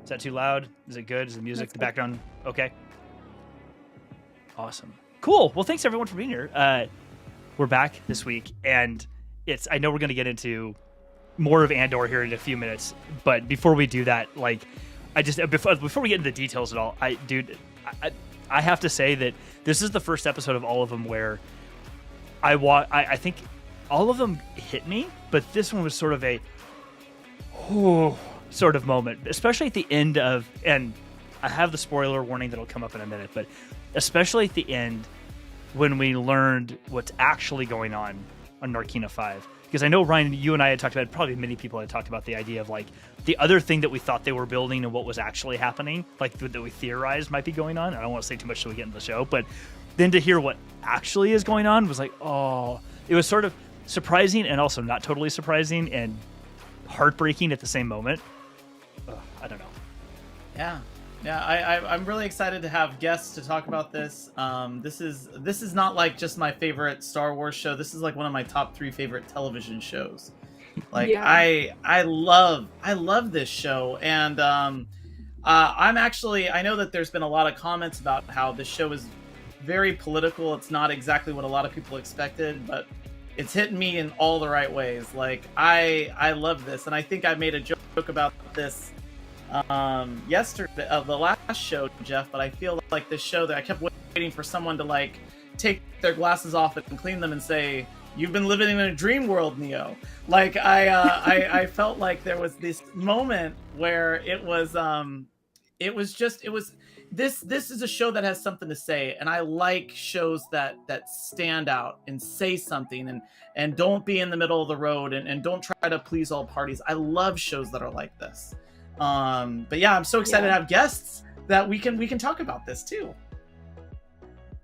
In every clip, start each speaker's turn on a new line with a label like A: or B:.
A: Is that too loud? Is it good? Is the music, the background okay? Awesome. Cool. Well, thanks everyone for being here. We're back this week, and I know we're going to get into more of Andor here in a few minutes, but before we do that, like, before we get into the details at all, I have to say that this is the first episode of all of them where I think all of them hit me, but this one was sort of a sort of moment, especially at the end of, and I have the spoiler warning that'll come up in a minute, but especially at the end when we learned what's actually going on Narkina 5. Because I know, Ryan, you and I had talked about, probably many people had talked about the idea of like the other thing that we thought they were building and what was actually happening, like that we theorized might be going on. I don't want to say too much till we get into the show, but then to hear what actually is going on was like, oh, it was sort of surprising and also not totally surprising and heartbreaking at the same moment. I don't know.
B: Yeah, I'm really excited to have guests to talk about this. This is not like just my favorite Star Wars show. This is like one of my top 3 favorite television shows. Like, yeah. I love this show, and I know that there's been a lot of comments about how this show is very political. It's not exactly what a lot of people expected, but it's hitting me in all the right ways. Like, I love this, and I think I made a joke about this yesterday of the last show, Jeff, but I feel like this show that I kept waiting for someone to like take their glasses off and clean them and say, "You've been living in a dream world, Neo." Like, I felt like there was this moment where this is a show that has something to say, and I like shows that stand out and say something and don't be in the middle of the road and don't try to please all parties. I love shows that are like this. But yeah, I'm so excited to have guests that we can talk about this too.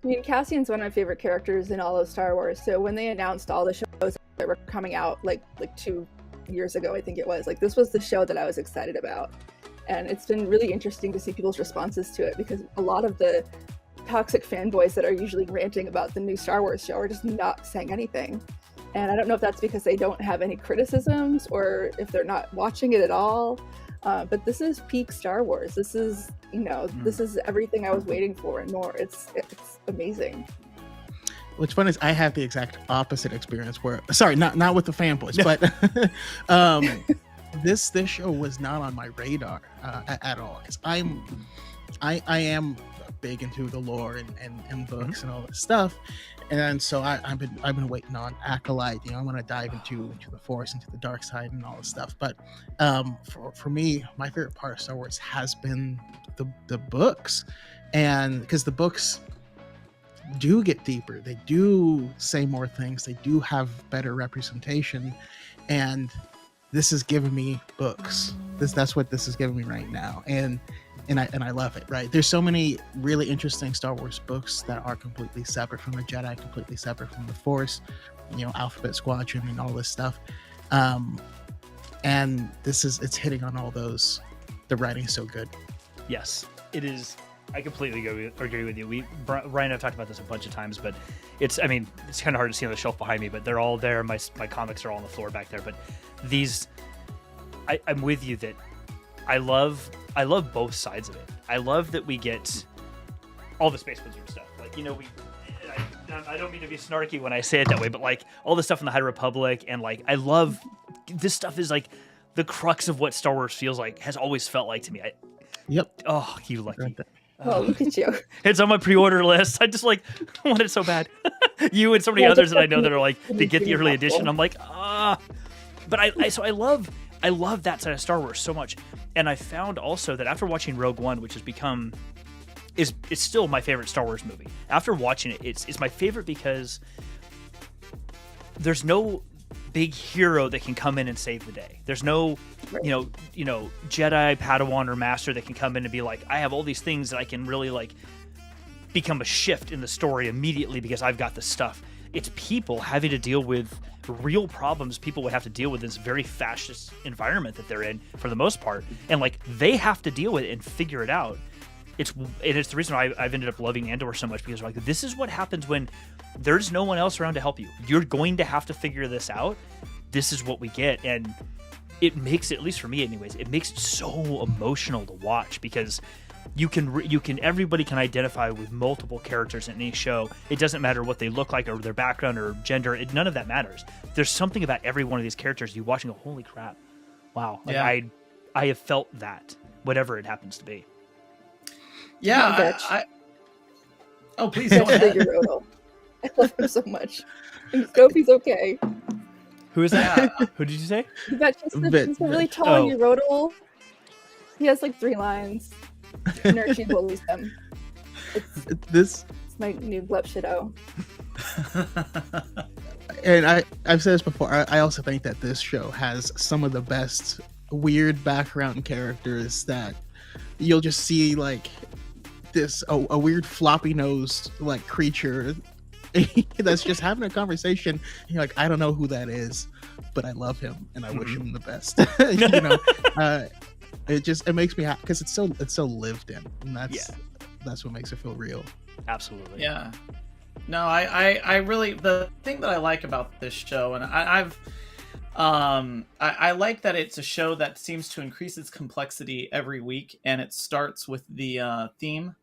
C: I mean, Cassian's one of my favorite characters in all of Star Wars. So when they announced all the shows that were coming out like 2 years ago, I think it was, like, this was the show that I was excited about. And it's been really interesting to see people's responses to it, because a lot of the toxic fanboys that are usually ranting about the new Star Wars show are just not saying anything. And I don't know if that's because they don't have any criticisms or if they're not watching it at all. But this is peak Star Wars. This is, this is everything I was waiting for and more. It's amazing.
D: What's fun is I have the exact opposite experience where, sorry, not with the fanboys, but this show was not on my radar at all, because I am big into the lore and books and all this stuff, and so I've been waiting on Acolyte. I want to dive into the Force, into the dark side and all this stuff. But for me, my favorite part of Star Wars has been the books, and because the books do get deeper, they do say more things, they do have better representation, and this is giving me books. That's what this is giving me right now, and I love it. Right? There's so many really interesting Star Wars books that are completely separate from the Jedi, completely separate from the Force. Alphabet Squadron and all this stuff. And it's hitting on all those. The writing's so good.
A: Yes, it is. I completely agree with you. Ryan and I've talked about this a bunch of times, but it's kind of hard to see on the shelf behind me, but they're all there. My comics are all on the floor back there. But these, I'm with you that I love both sides of it. I love that we get all the Space Wizard stuff. Like, I don't mean to be snarky when I say it that way, but like all the stuff in the High Republic, and like I love this stuff is like the crux of what Star Wars feels like, has always felt like to me.
D: Yep.
A: Oh, you lucky.
C: Oh, look at you.
A: It's on my pre-order list. I just want it so bad. You and so many others that I know that are like, they get the early edition. I'm like, but I love that side of Star Wars so much. And I found also that after watching Rogue One, which has become, it's still my favorite Star Wars movie. After watching it, it's my favorite because there's no big hero that can come in and save the day. There's no, Jedi, Padawan, or Master that can come in and be like, I have all these things that I can really like become a shift in the story immediately because I've got the stuff. It's people having to deal with real problems people would have to deal with in this very fascist environment that they're in for the most part. And like they have to deal with it and figure it out. It's the reason why I've ended up loving Andor so much, because like this is what happens when there's no one else around to help you. You're going to have to figure this out. This is what we get, and it makes it, at least for me anyways, it makes it so emotional to watch, because you can everybody can identify with multiple characters in any show. It doesn't matter what they look like or their background or gender. None of that matters. There's something about every one of these characters you watch and go, holy crap, wow. Like,
B: Yeah.
A: I have felt that, whatever it happens to be.
B: Yeah. Oh, please go ahead.
C: I love him so much. And Sophie's okay.
A: Who is that?
B: Yeah.
A: Who did you say?
C: He's a really tall Urodal. He has like 3 lines. And Archie bullies them. It's my new Glep Shadow.
D: And I've said this before, I also think that this show has some of the best weird background characters that you'll just see, like this a weird floppy nosed like creature that's just having a conversation. You're like, I don't know who that is, but I love him and I wish him the best. You know, it makes me happy because it's so lived in, and that's what makes it feel real.
A: Absolutely.
B: Yeah. No, I really, the thing that I like about this show, and I like that it's a show that seems to increase its complexity every week, and it starts with the theme.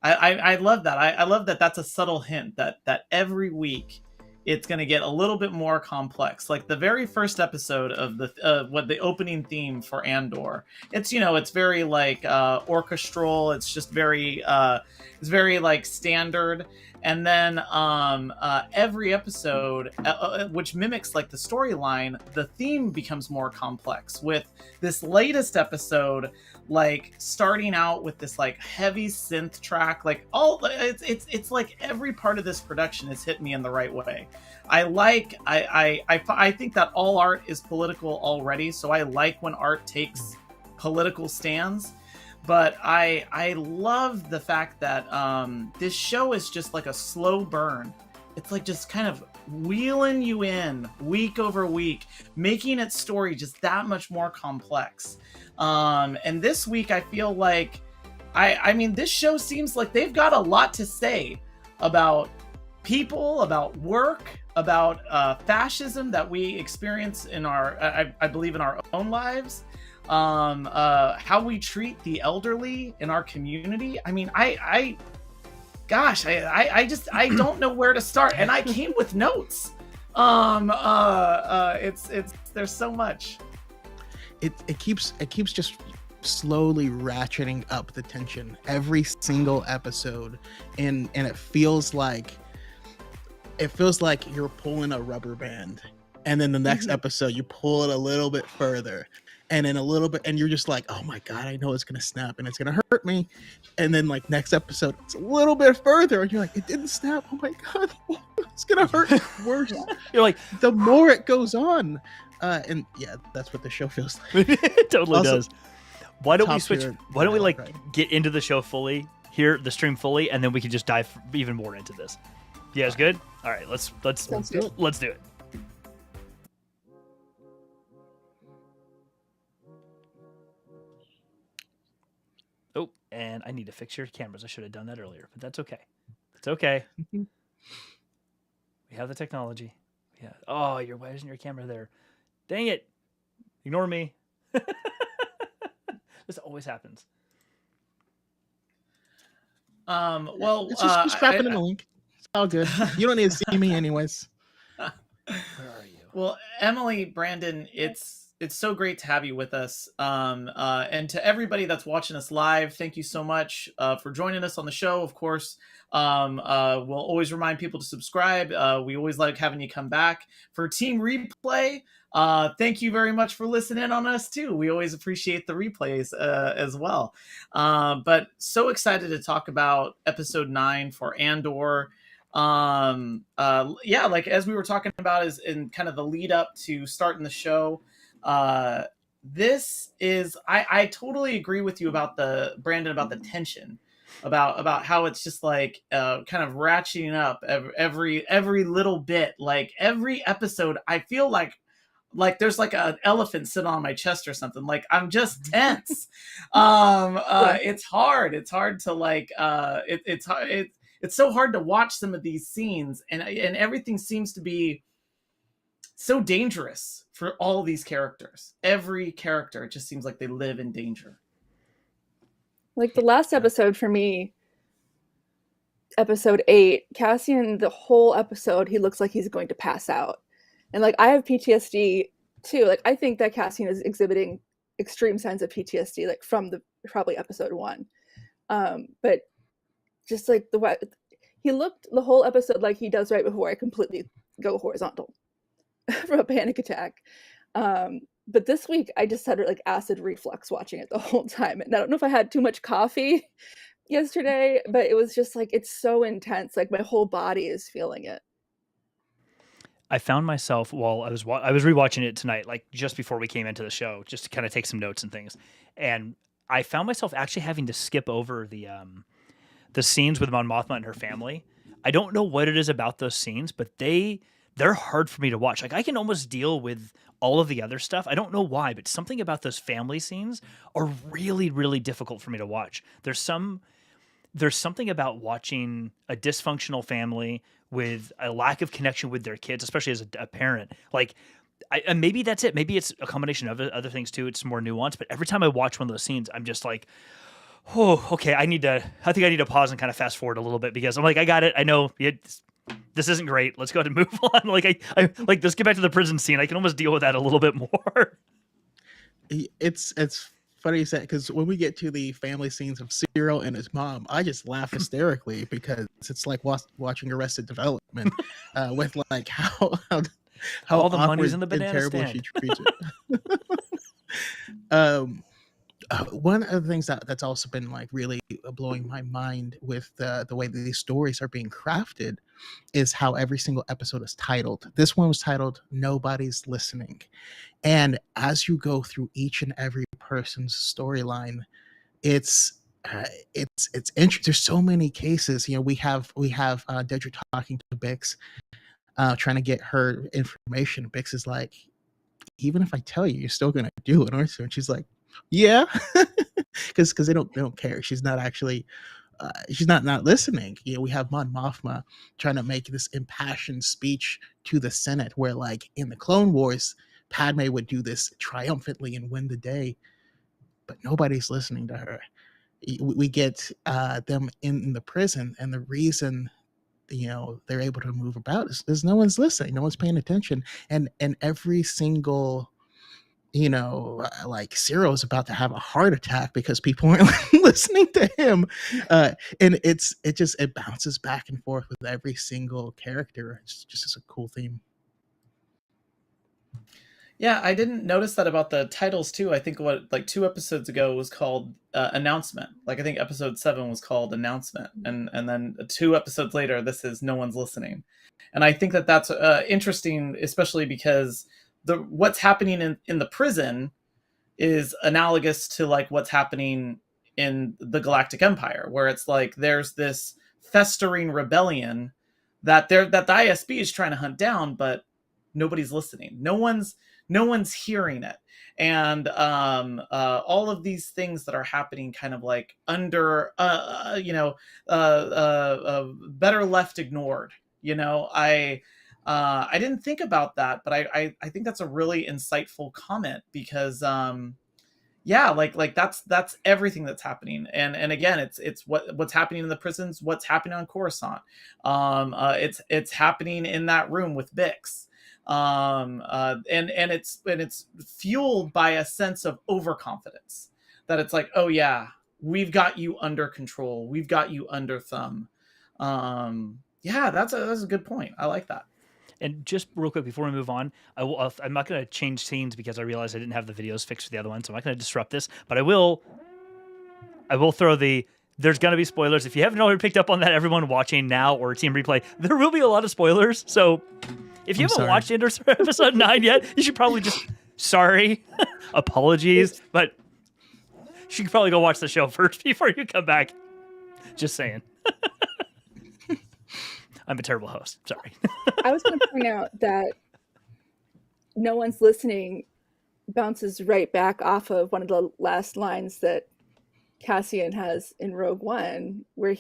B: I love that. I love that that's a subtle hint that every week it's going to get a little bit more complex. Like the very first episode of the opening theme for Andor, it's very like orchestral. It's just very like standard. And then every episode, which mimics like the storyline, the theme becomes more complex. With this latest episode, like starting out with this like heavy synth track, like it's like every part of this production has hit me in the right way. I think that all art is political already, so I like when art takes political stands. But I love the fact that this show is just like a slow burn. It's like just kind of wheeling you in week over week, making its story just that much more complex. And this week I feel like, I mean, this show seems like they've got a lot to say about people, about work, about fascism that we experience in our, I believe, in our own lives. How we treat the elderly in our community. I mean, I don't know where to start, and I came with notes. It's there's so much.
D: It keeps just slowly ratcheting up the tension every single episode, and it feels like you're pulling a rubber band, and then the next episode you pull it a little bit further, and then a little bit, and you're just like, oh my god, I know it's gonna snap and it's gonna hurt me. And then like next episode it's a little bit further and you're like, it didn't snap, oh my god, it's gonna hurt worse.
A: You're like,
D: the more it goes on, and yeah, that's what the show feels like.
A: It totally
D: Also,
A: does. Why don't we switch?
D: tier,
A: Why don't we like
D: right.
A: get into the show fully, hear the stream fully, and then we can just dive even more into this. You guys good? All right, let's
C: do it.
A: Let's do it. Oh, and I need to fix your cameras. I should have done that earlier, but that's okay. It's okay. We have the technology. Yeah. Oh, why isn't your camera there? Dang it. Ignore me. This always happens.
B: Well,
D: It's just crap in the link. It's all good. You don't need to see me anyways.
A: Where are you?
B: Well, Emily, Brandon, it's so great to have you with us. And to everybody that's watching us live, thank you so much for joining us on the show. Of course, we'll always remind people to subscribe. We always like having you come back. For Team Replay, thank you very much for listening on us too. We always appreciate the replays as well. But so excited to talk about episode 9 for Andor. Yeah, like as we were talking about is in kind of the lead up to starting the show. This is, I totally agree with you about Brandon, about the tension, about how it's just like kind of ratcheting up every little bit. Like every episode, I feel like there's like an elephant sitting on my chest or something. Like I'm just tense. It's hard. It's hard to like. It's so hard to watch some of these scenes, and everything seems to be so dangerous for all these characters. Every character, it just seems like they live in danger.
C: Like the last episode for me, episode 8, Cassian, the whole episode, he looks like he's going to pass out. And like I have PTSD too. Like I think that Cassian is exhibiting extreme signs of PTSD, like from the probably episode 1. But just like the way he looked the whole episode like he does right before I completely go horizontal from a panic attack. But this week I just had like acid reflux watching it the whole time. And I don't know if I had too much coffee yesterday, but it was just like, it's so intense. Like my whole body is feeling it.
A: I found myself while I was rewatching it tonight, like just before we came into the show, just to kind of take some notes and things. And I found myself actually having to skip over the scenes with Mon Mothma and her family. I don't know what it is about those scenes, but they're hard for me to watch. Like I can almost deal with all of the other stuff. I don't know why, but something about those family scenes are really, really difficult for me to watch. There's something about watching a dysfunctional family with a lack of connection with their kids, especially as a parent. Like, and maybe that's it. Maybe it's a combination of other things too. It's more nuanced. But every time I watch one of those scenes, I'm just like, oh, okay. I think I need to pause and kind of fast forward a little bit because I'm like, I got it. I know this isn't great. Let's go ahead and move on. Like I like, let's get back to the prison scene. I can almost deal with that a little bit more.
D: It's funny you said, because when we get to the family scenes of Cyril and his mom, I just laugh hysterically because it's like watching Arrested Development with like how
A: all the money's in the banana
D: terrible
A: stand.
D: she treats it. One of the things that's also been like really blowing my mind with the way that these stories are being crafted is how every single episode is titled. This one was titled "Nobody's Listening," and as you go through each and every person's storyline, it's interesting. There's so many cases. You know, we have Dedra talking to Bix, trying to get her information. Bix is like, even if I tell you, you're still gonna do it, aren't you? And she's like, yeah, because they don't care. She's not actually she's not listening. You know, we have Mon Mothma trying to make this impassioned speech to the Senate, where like in the Clone Wars, Padme would do this triumphantly and win the day, but nobody's listening to her. We get them in the prison, and the reason they're able to move about is no one's listening, no one's paying attention, and every single like Cyril's about to have a heart attack because people aren't listening to him. And it bounces back and forth with every single character. It's just a cool theme.
B: Yeah, I didn't notice that about the titles too. I think what like 2 episodes ago was called Announcement. Like I think episode 7 was called Announcement, and then 2 episodes later, this is No One's Listening. And I think that's interesting, especially because what's happening in the prison is analogous to like what's happening in the Galactic Empire, where it's like there's this festering rebellion that the ISB is trying to hunt down, but nobody's listening. No one's hearing it. And all of these things that are happening kind of like under better left ignored. I didn't think about that, but I think that's a really insightful comment because that's everything that's happening, and again, it's what's happening in the prisons, what's happening on Coruscant, it's happening in that room with Bix, and it's fueled by a sense of overconfidence that it's like, oh yeah, we've got you under control, we've got you under thumb. Yeah, that's a good point. I like that.
A: And just real quick before we move on, I'm not going to change scenes because I realized I didn't have the videos fixed for the other one, so I'm not going to disrupt this. But I will throw there's going to be spoilers. If you haven't already picked up on that, everyone watching now or Team Replay, there will be a lot of spoilers. So if you haven't watched Andor episode 9 yet, you should probably just apologies, but you should probably go watch the show first before you come back. Just saying. I'm a terrible host. Sorry.
C: I was going to point out that No One's Listening bounces right back off of one of the last lines that Cassian has in Rogue One, where I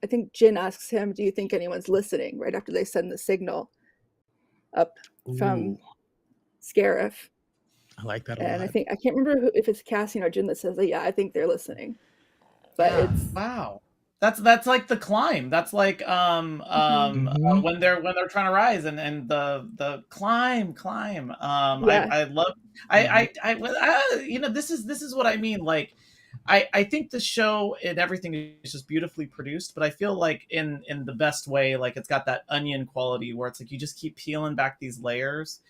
C: think Jyn asks him, do you think anyone's listening? Right after they send the signal up from Scarif.
D: I like that a
C: And I
D: lot.
C: think I can't remember if it's Cassian or Jin that says that. Yeah, I think they're listening. But
B: Yeah.
C: it's
B: Wow. That's like the climb. That's like
D: Mhm.
B: when they're trying to rise and the climb.
C: yeah.
B: I love you know, this is what I mean. Like I think the show and everything is just beautifully produced, but I feel like in the best way, like it's got that onion quality where it's like you just keep peeling back these layers,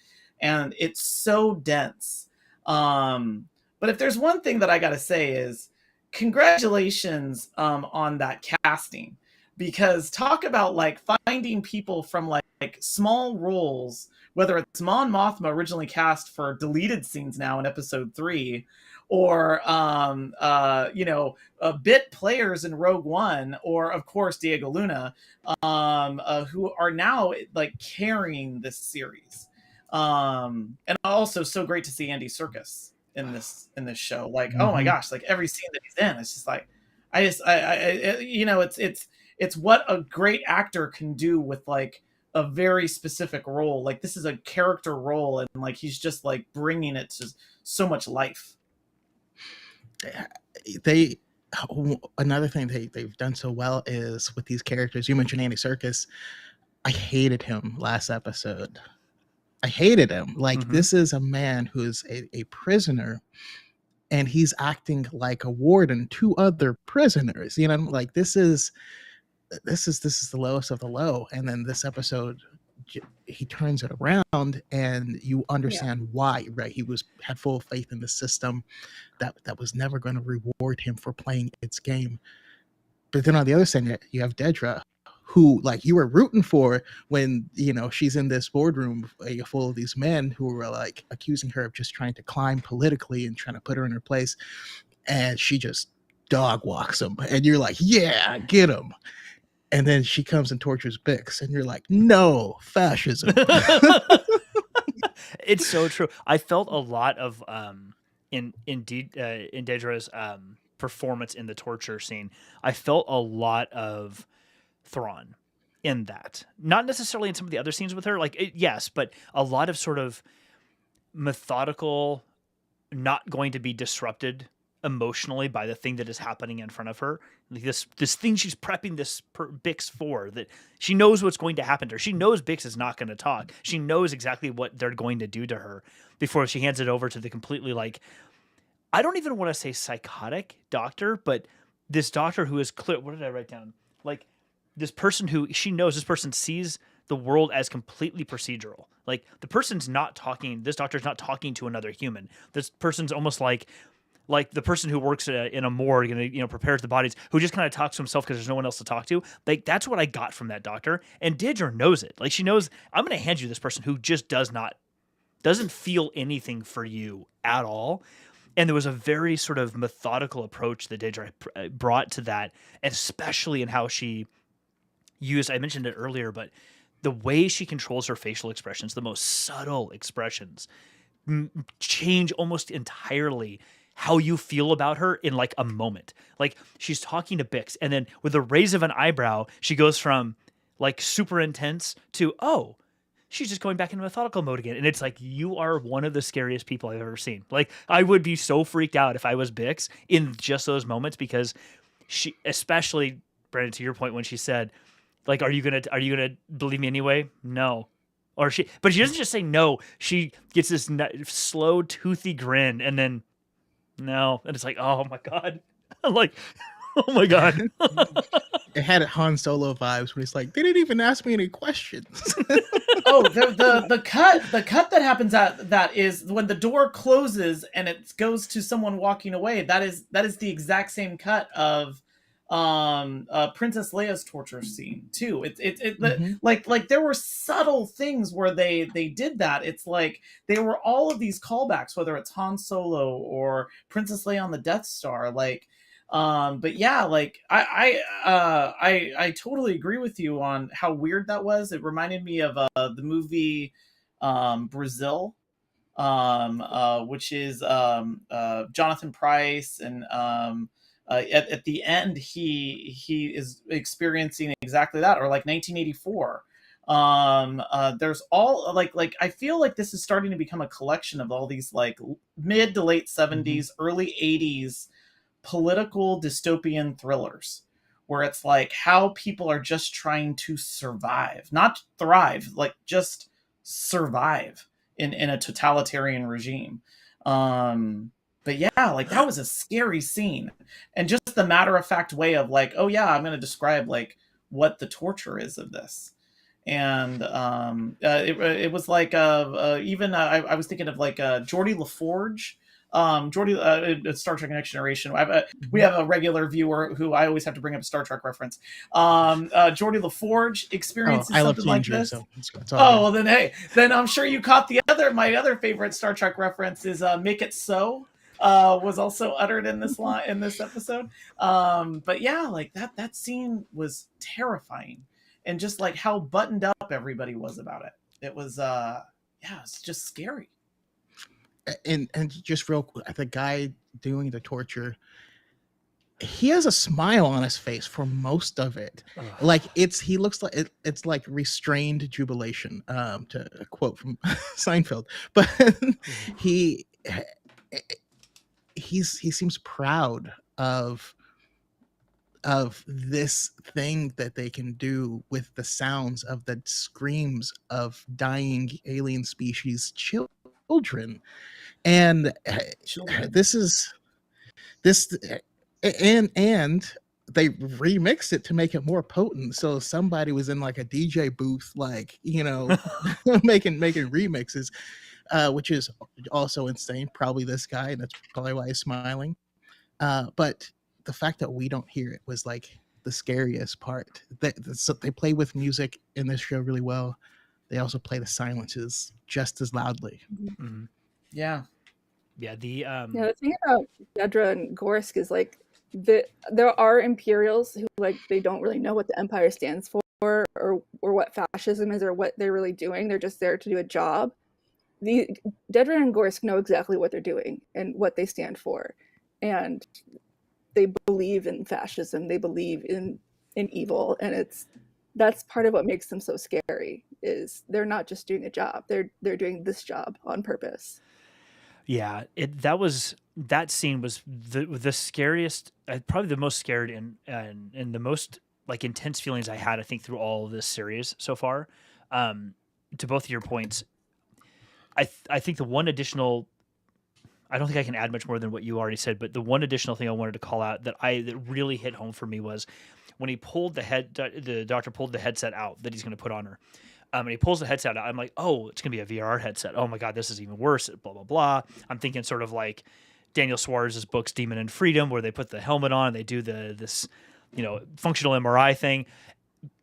B: and it's so dense. But if there's one thing that I gotta say is congratulations on that casting, because talk about like finding people from like small roles, whether it's Mon Mothma originally cast for deleted scenes now in episode 3, or you know, bit players in Rogue One, or of course Diego Luna, who are now like carrying this series. And also so great to see Andy Serkis in this show. Like, oh my
D: Mhm.
B: gosh, like every scene that he's in, it's just like I you know, it's what a great actor can do with like a very specific role. Like this is a character role, and like he's just like bringing it to so much life.
D: They another thing they've done so well is with these characters. You mentioned Andy Serkis. I hated him last episode. I hated him. Like,
A: Mhm.
D: this is a man who's a prisoner, and he's acting like a warden to other prisoners. You know, like this is the lowest of the low. And then this episode, he turns it around, and you
C: Yeah.
D: understand why. Right? He had full faith in the system that was never going to reward him for playing its game. But then on the other side, you have Dedra, who like you were rooting for when she's in this boardroom full of these men who were like accusing her of just trying to climb politically and trying to put her in her place, and she just dog walks him, and you're like, yeah, get him. And then she comes and tortures Bix, and you're like, no, fascism.
A: It's so true. I felt a lot of in Dedra's performance in the torture scene. I felt a lot of Thrawn in that. Not necessarily in some of the other scenes with her, like yes, but a lot of sort of methodical, not going to be disrupted emotionally by the thing that is happening in front of her. Like this thing she's prepping this Bix for, that she knows what's going to happen to her. She knows Bix is not going to talk. She knows exactly what they're going to do to her before she hands it over to the completely, like, I don't even want to say psychotic doctor, but this doctor who is clear. What did I write down? Like this person who she knows, this person sees the world as completely procedural. Like the person's not talking. This doctor's not talking to another human. This person's almost like the person who works in a morgue and prepares the bodies, who just kind of talks to himself because there's no one else to talk to. Like that's what I got from that doctor. And Didger knows it. Like she knows, I'm going to hand you this person who just doesn't feel anything for you at all. And there was a very sort of methodical approach that Didger brought to that, especially in how she used, I mentioned it earlier, but the way she controls her facial expressions, the most subtle expressions, change almost entirely how you feel about her in like a moment. Like she's talking to Bix, and then with a raise of an eyebrow, she goes from like super intense to, oh, she's just going back into methodical mode again. And it's like, you are one of the scariest people I've ever seen. Like I would be so freaked out if I was Bix in just those moments, because she, especially Brandon, to your point, when she said, like, are you gonna believe me anyway? No. Or but she doesn't just say no. She gets this slow, toothy grin, and then no, and it's like, oh my god, I'm like, oh my god.
D: It had Han Solo vibes when he's like, they didn't even ask me any questions.
B: Oh, the cut that happens at that is when the door closes and it goes to someone walking away. That is the exact same cut of Princess Leia's torture scene too.
D: Mm-hmm.
B: Like there were subtle things where they did that. It's like they were all of these callbacks, whether it's Han Solo or Princess Leia on the Death Star. Like but yeah, like I totally agree with you on how weird that was. It reminded me of the movie Brazil, which is Jonathan Pryce, and at the end he is experiencing exactly that, or like 1984, There's all like I feel like this is starting to become a collection of all these like mid to late 70s, early 80s political dystopian thrillers, where it's like how people are just trying to survive, not thrive, like just survive in a totalitarian regime. But yeah, like that was a scary scene, and just the matter of fact way of like, oh yeah, I'm going to describe like what the torture is of this. And it was like even I was thinking of like Geordie LaForge, Star Trek Next Generation. We have a regular viewer who I always have to bring up a Star Trek reference. Geordie LaForge experiences
D: I love
B: something like
D: TNG,
B: this.
D: so it's
B: Oh,
D: all good.
B: well then, hey, then I'm sure you caught my other favorite Star Trek reference is "Make It So." Was also uttered in this line in this episode. But yeah, like that scene was terrifying, and just like how buttoned up everybody was about it. It was yeah, it's just scary.
D: And just real quick, the guy doing the torture, he has a smile on his face for most of it. Like he looks like it's like restrained jubilation, to a quote from Seinfeld. But he seems proud of this thing that they can do with the sounds of the screams of dying alien species children. And
B: Children.
D: this and they remixed it to make it more potent. So somebody was in like a DJ booth, like, you know, making remixes, which is also insane. Probably this guy, and that's probably why he's smiling. But the fact that we don't hear it was like the scariest part. They play with music in this show really well. They also play the silences just as loudly.
A: Mm-hmm.
B: Yeah.
A: Yeah,
C: the thing about Dedra and Gorsk is like there are Imperials who like they don't really know what the Empire stands for or what fascism is or what they're really doing. They're just there to do a job. The Dedra and Gorsk know exactly what they're doing and what they stand for, and they believe in fascism. They believe in evil, and that's part of what makes them so scary. Is they're not just doing a job; they're doing this job on purpose.
A: Yeah, that scene was the scariest, probably the most scared and the most like intense feelings I had, I think, through all of this series so far. To both of your points, I think the one additional, I don't think I can add much more than what you already said, but the one additional thing I wanted to call out that really hit home for me was when the doctor pulled the headset out that he's going to put on her. And he pulls the headset out. I'm like, oh, it's going to be a VR headset. Oh my God, this is even worse. Blah, blah, blah. I'm thinking sort of like Daniel Suarez's books, Demon and Freedom, where they put the helmet on and they do this, functional MRI thing.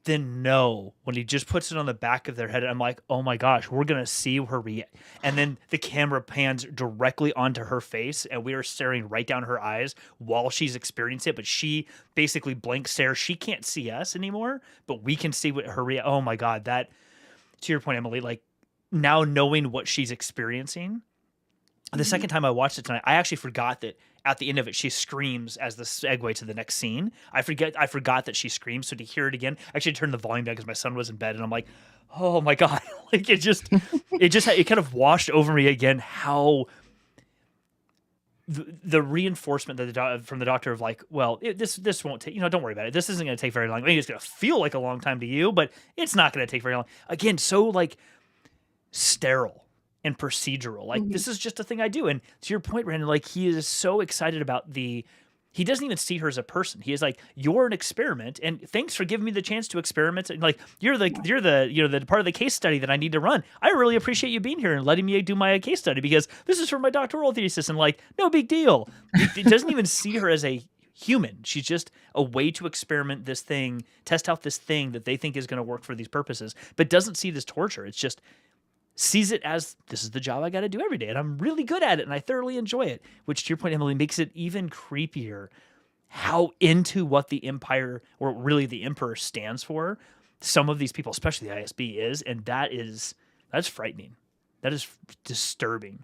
A: Then no, when he just puts it on the back of their head, I'm like, oh my gosh, we're going to see her react. And then the camera pans directly onto her face and we are staring right down her eyes while she's experiencing it. But she basically blank stares. She can't see us anymore, but we can see what her oh my God, that, to your point, Emily, like now knowing what she's experiencing, the second time I watched it tonight, I actually forgot that at the end of it, she screams as the segue to the next scene. I forgot that she screams. So to hear it again, I actually turned the volume down because my son was in bed and I'm like, oh my God, like it kind of washed over me again, how the reinforcement that from the doctor of like, well, this won't take, don't worry about it. This isn't going to take very long. I mean, it's going to feel like a long time to you, but it's not going to take very long. Again, so like sterile and procedural. Like this is just a thing I do. And to your point, Brandon, like he is so excited about he doesn't even see her as a person. He is like, you're an experiment, and thanks for giving me the chance to experiment. And like, you're the the part of the case study that I need to run. I really appreciate you being here and letting me do my case study because this is for my doctoral thesis. And like, no big deal. It doesn't even see her as a human. She's just a way to experiment this thing, test out this thing that they think is going to work for these purposes, but doesn't see this torture. It's just sees it as this is the job I got to do every day. And I'm really good at it. And I thoroughly enjoy it, which to your point, Emily, makes it even creepier how into what the Empire or really the Emperor stands for. Some of these people, especially the ISB is, and that's frightening. That is disturbing.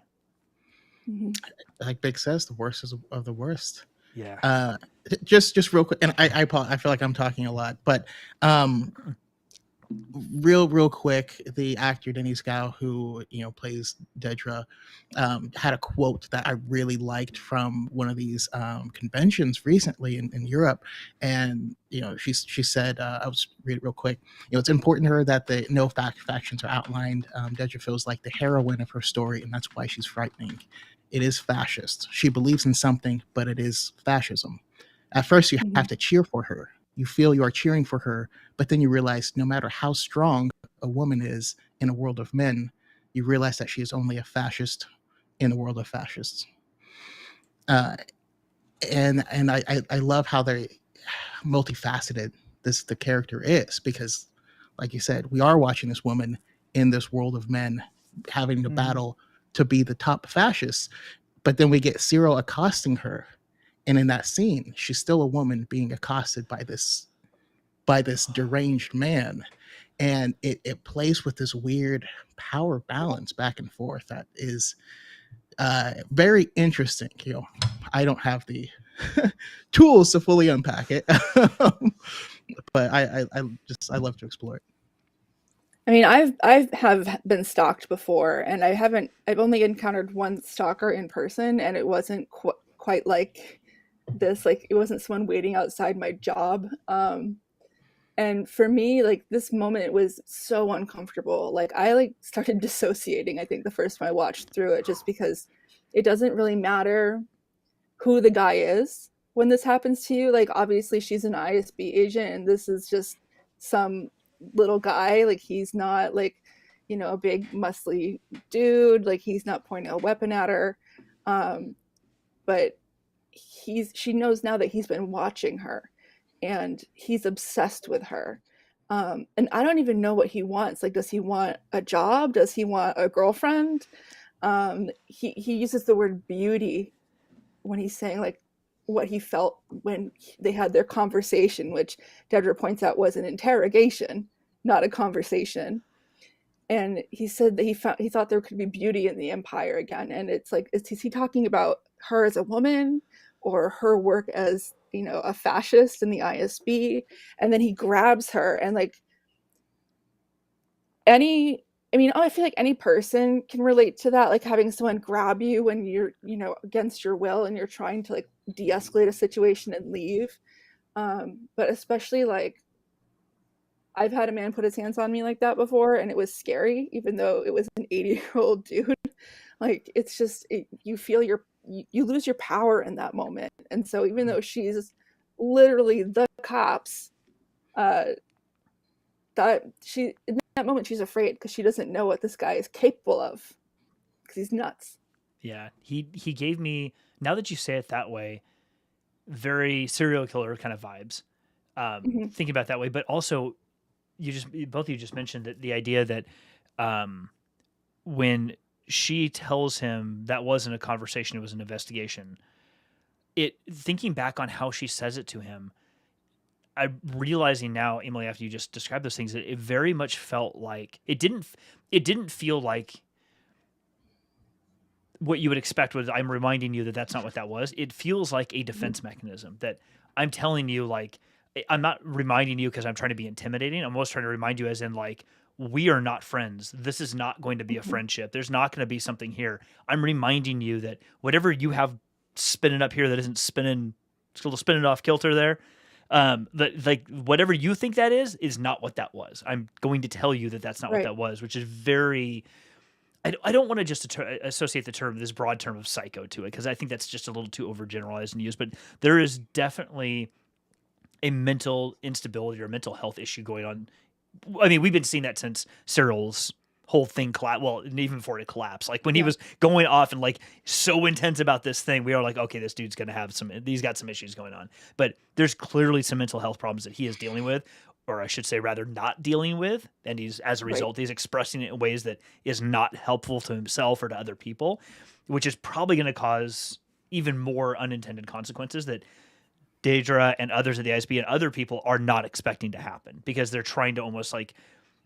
D: Like Big says, the worst is of the worst.
A: Yeah.
D: Just real quick. And I feel like I'm talking a lot, but, real quick, the actor Denise Gao, who plays Dedra, had a quote that I really liked from one of these conventions recently in Europe, and she said, I was read it real quick. It's important to her that the no factions are outlined. Dedra feels like the heroine of her story, and that's why she's frightening. It is fascist. She believes in something, but it is fascism. At first, you have
C: Mhm.
D: to cheer for her. You feel you are cheering for her, but then you realize no matter how strong a woman is in a world of men, you realize that she is only a fascist in a world of fascists. Uh, and I love how they multifaceted the character is, because, like you said, we are watching this woman in this world of men having to
B: Mhm.
D: battle to be the top fascist, but then we get Cyril accosting her, and in that scene, she's still a woman being accosted by this deranged man, and it plays with this weird power balance back and forth that is very interesting. I don't have the tools to fully unpack it, but I love to explore it.
C: I mean, I've have been stalked before, and I've only encountered one stalker in person, and it wasn't quite like this. Like, it wasn't someone waiting outside my job. And for me, like, this moment was so uncomfortable. Like, I like started dissociating, I think, the first time I watched through it, just because it doesn't really matter who the guy is when this happens to you. Like, obviously she's an ISB agent, and this is just some little guy. Like, he's not like, a big muscly dude. Like, he's not pointing a weapon at her. But she knows now that he's been watching her, and he's obsessed with her. And I don't even know what he wants. Like, does he want a job? Does he want a girlfriend? He uses the word beauty when he's saying, like, what he felt when they had their conversation, which Dedra points out was an interrogation, not a conversation. And he said that he thought there could be beauty in the Empire again. And it's like, is he talking about her as a woman, or her work as, a fascist in the ISB? And then he grabs her, and like, I feel like any person can relate to that, like having someone grab you when you're, against your will, and you're trying to like de-escalate a situation and leave. But especially, like, I've had a man put his hands on me like that before, and it was scary, even though it was an 80-year-old dude. Like, it's just, you feel you lose your power in that moment. And so even though she's literally the cops, uh, that she in that moment she's afraid, because she doesn't know what this guy is capable of, because he's nuts.
A: Yeah, he gave me, now that you say it that way, very serial killer kind of vibes.
C: Mm-hmm.
A: Thinking about it that way, but also both of you just mentioned that the idea that um, when she tells him that wasn't a conversation, it was an investigation. Thinking back on how she says it to him, I'm realizing now, Emily, after you just described those things, that it very much felt like it didn't feel like what you would expect. Was, I'm reminding you that that's not what that was. It feels like a defense mechanism, that I'm telling you, like, I'm not reminding you because I'm trying to be intimidating. I'm almost trying to remind you as in, like, we are not friends. This is not going to be a
C: Mm-hmm.
A: friendship. There's not going to be something here. I'm reminding you that whatever you have spinning up here that isn't spinning, it's a little spinning off kilter there. That, like, whatever you think that is not what that was. I'm going to tell you that that's not what
C: Right.
A: that was, which is very, I don't want to just associate this broad term of psycho to it, because I think that's just a little too overgeneralized and used. But there is definitely a mental instability or mental health issue going on. I mean, we've been seeing that since Cyril's whole thing collapsed. Well, even before it collapsed, like when he
C: Yeah.
A: was going off and like so intense about this thing, we are like, okay, this dude's gonna have he's got some issues going on. But there's clearly some mental health problems that he is dealing with, or I should say, rather, not dealing with. And he's, as a
C: Right.
A: result, he's expressing it in ways that is not helpful to himself or to other people, which is probably going to cause even more unintended consequences that Daedra and others at the ISB and other people are not expecting to happen, because they're trying to almost like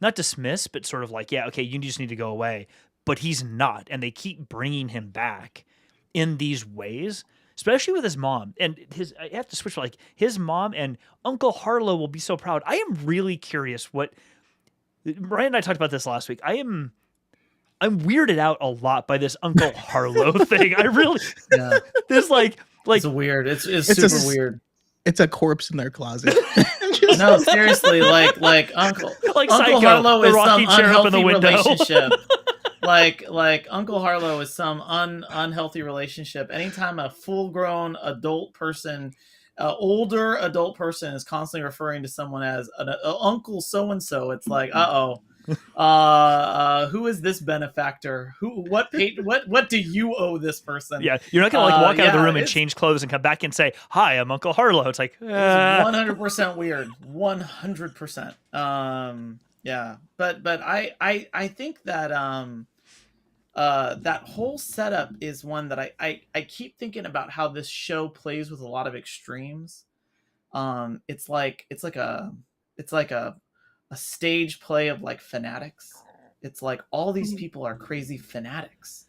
A: not dismiss, but sort of like, yeah, okay, you just need to go away. But he's not. And they keep bringing him back in these ways, especially with his mom. And I have to switch, like, his mom and Uncle Harlow will be so proud. I am really curious what Ryan and I talked about this last week. I'm weirded out a lot by this Uncle Harlow thing. I really
D: Yeah.
A: this like
B: It's weird. It's
D: It's
B: super
D: a-
B: weird.
D: It's a corpse in their closet.
B: No, seriously, like Uncle
A: like
B: Uncle
A: Psycho,
B: Harlow
A: the
B: is some
A: rocking chair up in the
B: unhealthy
A: window.
B: relationship. like Uncle Harlow is some unhealthy relationship. Anytime a full-grown adult person, older adult person, is constantly referring to someone as an Uncle so and so, it's like, who is this benefactor? What do you owe this person?
A: Yeah, you're not gonna like walk out of the room and
B: it's
A: change clothes and come back and say, "Hi, I'm Uncle Harlow." It's like
B: 100% weird. 100%. Yeah, but I think that that whole setup is one that I keep thinking about, how this show plays with a lot of extremes. It's like a stage play of like fanatics. It's like all these people are crazy fanatics,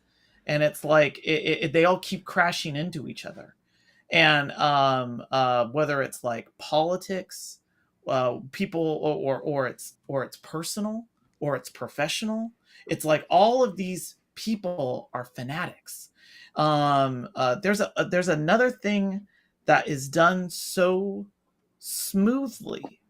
B: and it's like they all keep crashing into each other. And whether it's like politics, people, or it's personal, or it's professional, it's like all of these people are fanatics. There's another thing that is done so smoothly,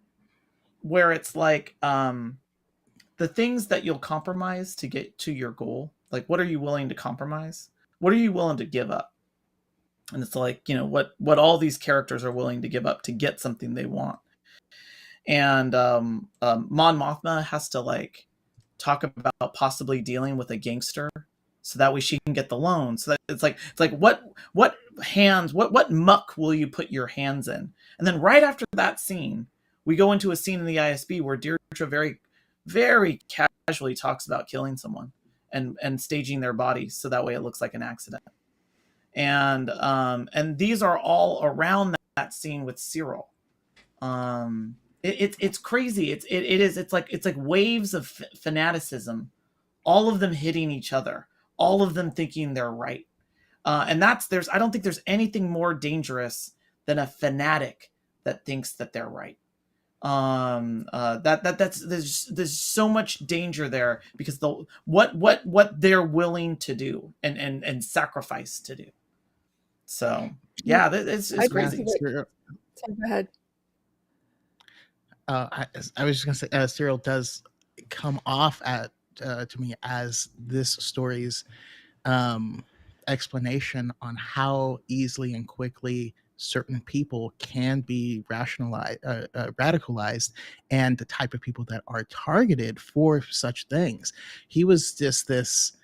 B: where it's like the things that you'll compromise to get to your goal. Like, what are you willing to compromise? What are you willing to give up? And it's like, what all these characters are willing to give up to get something they want. And Mon Mothma has to like talk about possibly dealing with a gangster so that way she can get the loan. So that it's like what muck will you put your hands in? And then right after that scene, we go into a scene in the ISB where Deirdre very, very casually talks about killing someone and staging their body so that way it looks like an accident. And these are all around that scene with Cyril. It's crazy. It's like waves of fanaticism, all of them hitting each other, all of them thinking they're right. And I don't think there's anything more dangerous than a fanatic that thinks that they're right. There's so much danger there because what they're willing to do and sacrifice to do. So yeah, it's crazy.
C: Go ahead.
D: I was just gonna say, Cyril does come off to me as this story's explanation on how easily and quickly certain people can be radicalized, and the type of people that are targeted for such things. He was just this,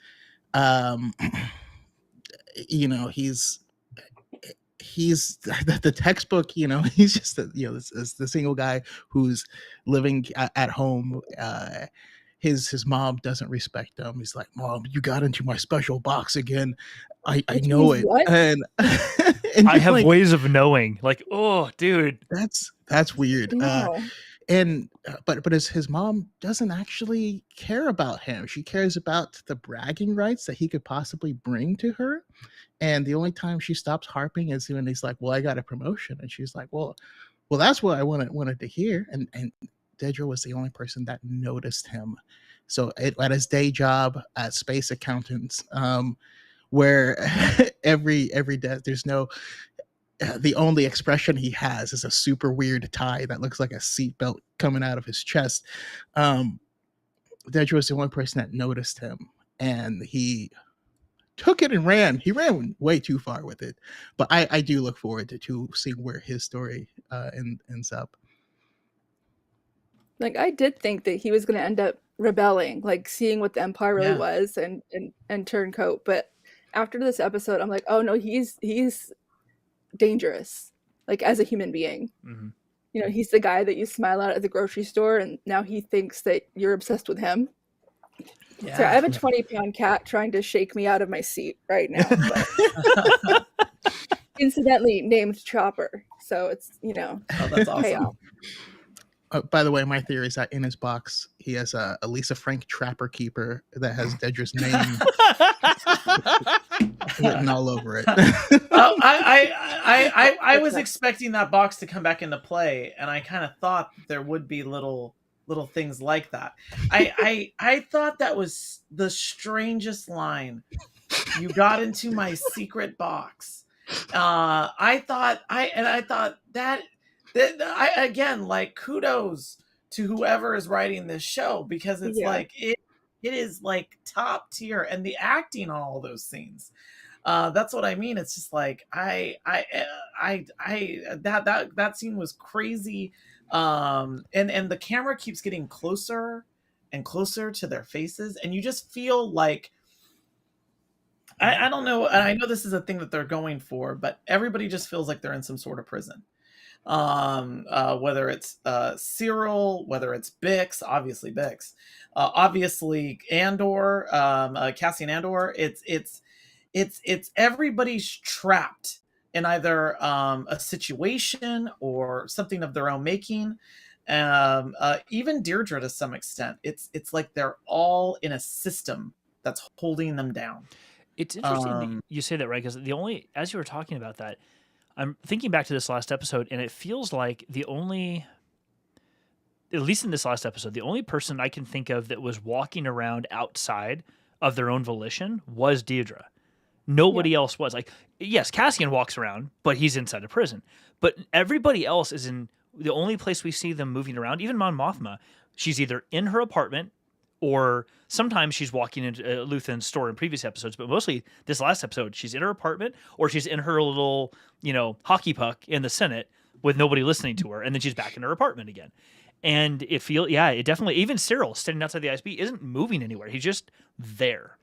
D: he's the textbook, he's just the single guy who's living at home. His mom doesn't respect him. He's like, "Mom, you got into my special box again. I know it."
C: What?
D: And
A: I have like, ways of knowing. Like, oh, dude,
D: that's weird.
C: No.
D: But his mom doesn't actually care about him. She cares about the bragging rights that he could possibly bring to her. And the only time she stops harping is when he's like, "Well, I got a promotion," and she's like, "Well, that's what I wanted to hear." And Dedra was the only person that noticed him. So at his day job at Space Accountants, where every day there's no, the only expression he has is a super weird tie that looks like a seatbelt coming out of his chest. Dedra was the only person that noticed him, and he took it and ran. He ran way too far with it. But I do look forward to seeing where his story ends up.
C: Like, I did think that he was going to end up rebelling, like seeing what the Empire really was and turn coat. But after this episode, I'm like, oh no, he's dangerous, like as a human being. Mm-hmm. He's the guy that you smile at the grocery store, and now he thinks that you're obsessed with him. Yeah. So I have a 20-pound cat trying to shake me out of my seat right now. But incidentally named Chopper. So it's,
B: Oh, that's awesome.
C: payoff.
D: By the way, my theory is that in his box, he has a Lisa Frank Trapper Keeper that has Dedra's name written all over it.
B: I was expecting that box to come back into play, and I kind of thought there would be little little things like that. I thought that was the strangest line. You got into my secret box. I thought that I again, like, kudos to whoever is writing this show, because it's like it is like top tier, and the acting on all those scenes. That's what I mean. It's just like that scene was crazy. And the camera keeps getting closer and closer to their faces, and you just feel like, I don't know, and I know this is a thing that they're going for, but everybody just feels like they're in some sort of prison. Whether it's Cyril, whether it's Bix, obviously Bix, obviously Andor, Cassian Andor. It's everybody's trapped in either a situation or something of their own making. Even Deirdre, to some extent, it's like they're all in a system that's holding them down.
A: It's interesting that you say that, right? Because as you were talking about that, I'm thinking back to this last episode, and it feels like at least in this last episode, the only person I can think of that was walking around outside of their own volition was Deirdre. Nobody else was. Like, yes, Cassian walks around, but he's inside a prison. But everybody else is in the only place we see them moving around. Even Mon Mothma, she's either in her apartment, or sometimes she's walking into Luthen's store in previous episodes, but mostly this last episode, she's in her apartment, or she's in her little, hockey puck in the Senate with nobody listening to her, and then she's back in her apartment again. And it definitely, even Cyril standing outside the ISB isn't moving anywhere. He's just there.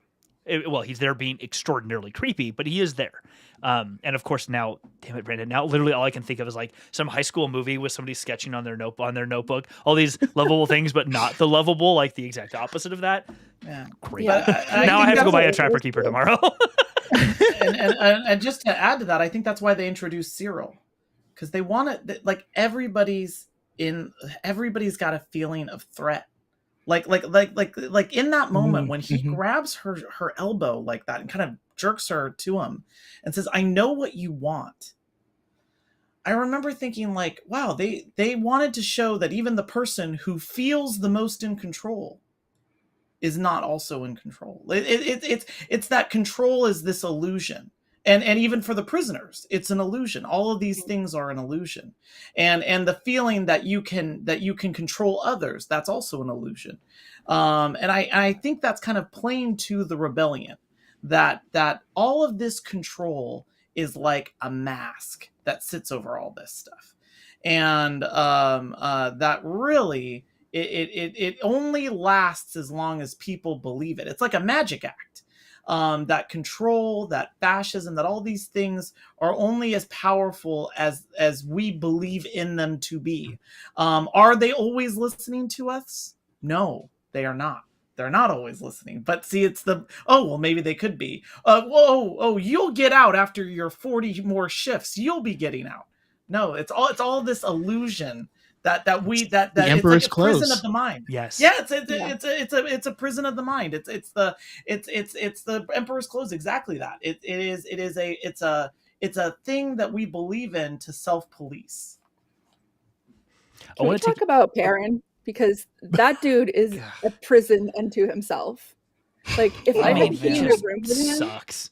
A: He's there being extraordinarily creepy, but he is there. And of course now, damn it, Brandon, now literally all I can think of is like some high school movie with somebody sketching on their notebook, all these lovable things, but not the lovable, like the exact opposite of that.
B: Yeah.
A: Great. Now I have to go buy a Trapper Keeper tomorrow.
B: and just to add to that, I think that's why they introduced Cyril, because they want it, like, everybody's got a feeling of threat. Like in that moment when he grabs her elbow like that and kind of jerks her to him and says, "I know what you want." I remember thinking, like, wow, they wanted to show that even the person who feels the most in control is not also in control. It's that control is this illusion. And even for the prisoners, it's an illusion. All of these things are an illusion, and the feeling that you can control others, that's also an illusion. And I think that's kind of playing to the rebellion, that all of this control is like a mask that sits over all this stuff, and that really it only lasts as long as people believe it. It's like a magic act. That control, that fascism, that all these things are only as powerful as we believe in them to be. Are they always listening to us? No, they are not. They're not always listening. But see, it's maybe they could be. You'll get out after your 40 more shifts. You'll be getting out. No, it's all this illusion that the
D: Emperor's
B: it's like a
D: clothes.
B: prison of the mind.
A: Yes.
B: Yeah, it's a prison of the mind. It's the Emperor's clothes. Exactly that. It's a thing that we believe in to self-police.
C: Can we talk about Perrin? Because that dude is a prison unto himself. Like, if I had to be in a room with him,
A: sucks.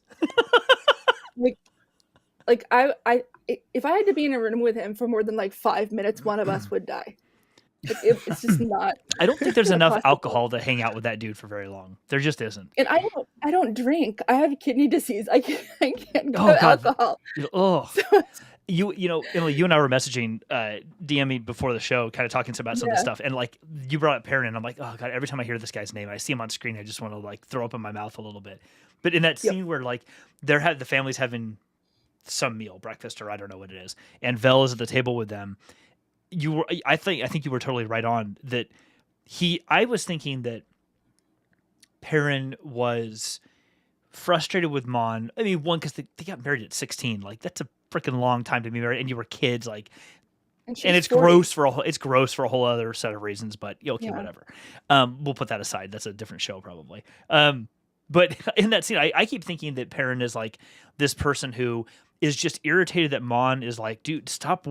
C: if I had to be in a room with him for more than like 5 minutes, one of us would die. Like, it's just not.
A: I don't think there's enough alcohol to hang out with that dude for very long. There just isn't.
C: And I don't drink. I have kidney disease. I can't get alcohol.
A: Oh. Emily, you and I were messaging, DM me before the show, kind of talking about some of this stuff, and like you brought up Perrin, and I'm like, oh god, every time I hear this guy's name, I see him on screen, I just want to like throw up in my mouth a little bit. But in that scene where like the family's having some meal, breakfast, or I don't know what it is, and Vel is at the table with them, I think you were totally right on that. I was thinking that Perrin was frustrated with Mon. I mean, one, because they got married at 16, like that's a freaking long time to be married, and you were kids, like, and it's 40. gross for a whole other set of reasons, but whatever. We'll put that aside. That's a different show probably. But in that scene, I keep thinking that Perrin is like this person who is just irritated that Mon is like, dude, stop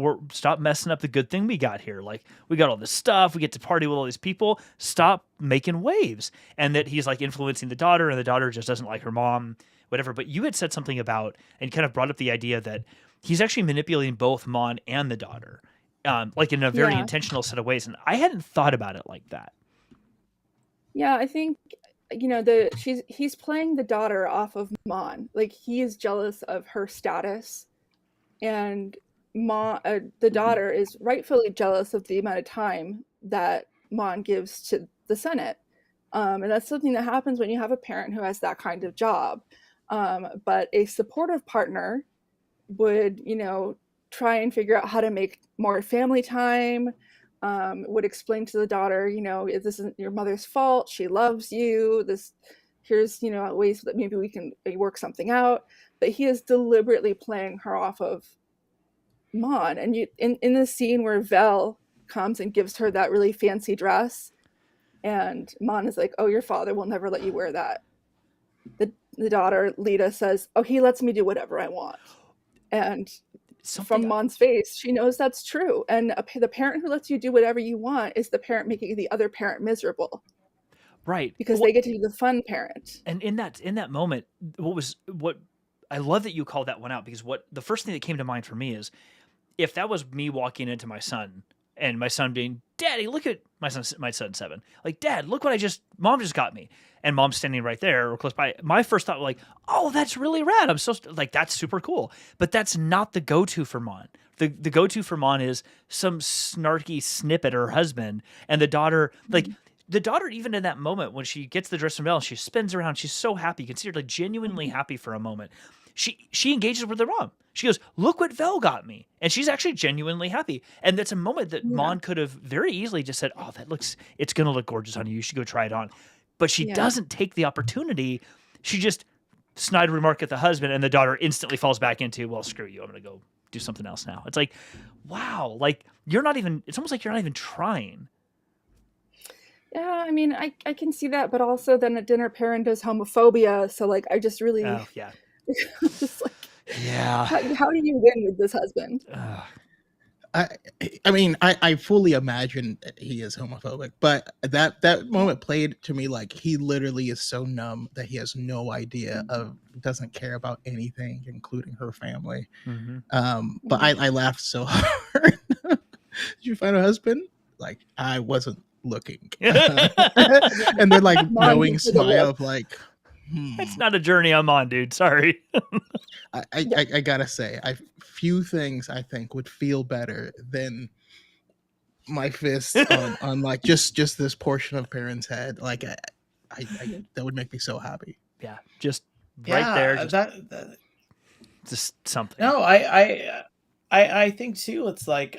A: messing up the good thing we got here. Like, we got all this stuff, we get to party with all these people. Stop making waves. And that he's like influencing the daughter, and the daughter just doesn't like her mom, whatever. But you had said something about, and kind of brought up the idea that he's actually manipulating both Mon and the daughter, like in a very intentional set of ways. And I hadn't thought about it like that.
C: Yeah, I think, you know, he's playing the daughter off of Mon. Like, he is jealous of her status, and the daughter is rightfully jealous of the amount of time that Mon gives to the Senate. And that's something that happens when you have a parent who has that kind of job. But a supportive partner would, you know, try and figure out how to make more family time, would explain to the daughter, you know, this isn't your mother's fault. She loves you. Here's, you know, ways that maybe we can work something out. But he is deliberately playing her off of Mon. And in the scene where Vel comes and gives her that really fancy dress, and Mon is like, oh, your father will never let you wear that. The daughter, Lita, says, oh, he lets me do whatever I want. And from Mon's face, she knows that's true. And the parent who lets you do whatever you want is the parent making the other parent miserable.
A: Right.
C: Because they get to be the fun parent.
A: And in that moment, what I love that you called that one out, because the first thing that came to mind for me is, if that was me walking into my son, and my son being, Daddy, look at my son's 7. Like, Dad, look what Mom just got me. And Mom's standing right there or close by. My first thought, like, oh, that's really rad. I'm so, like, that's super cool. But that's not the go-to for Mon. The go-to for Mon is some snarky snip at her husband. And the daughter, like, the daughter, even in that moment, when she gets the dress from Belle, she spins around, she's so happy. You can see her, like, genuinely happy for a moment. She engages with her mom. She goes, look what Vel got me. And she's actually genuinely happy. And that's a moment that Mon could have very easily just said, oh, it's going to look gorgeous on you. You should go try it on. But she doesn't take the opportunity. She just snide remark at the husband, and the daughter instantly falls back into, well, screw you. I'm going to go do something else now. It's like, wow. Like, it's almost like you're not even trying.
C: Yeah, I mean, I can see that. But also then a dinner parent does homophobia. So, like, I just really...
A: Oh, yeah.
C: just like,
A: yeah.
C: How do you win with this husband?
D: I mean, I fully imagine that he is homophobic, but that moment played to me like he literally is so numb that he has no idea doesn't care about anything, including her family. But I laughed so hard. Did you find a husband? Like, I wasn't looking. And then, like, knowing smile of like,
A: it's not a journey I'm on, dude. Sorry.
D: I gotta say, few things I think would feel better than my fist on like just this portion of Perrin's head. Like, I that would make me so happy.
A: Yeah, just right there. Just something.
B: No, I think too. It's like,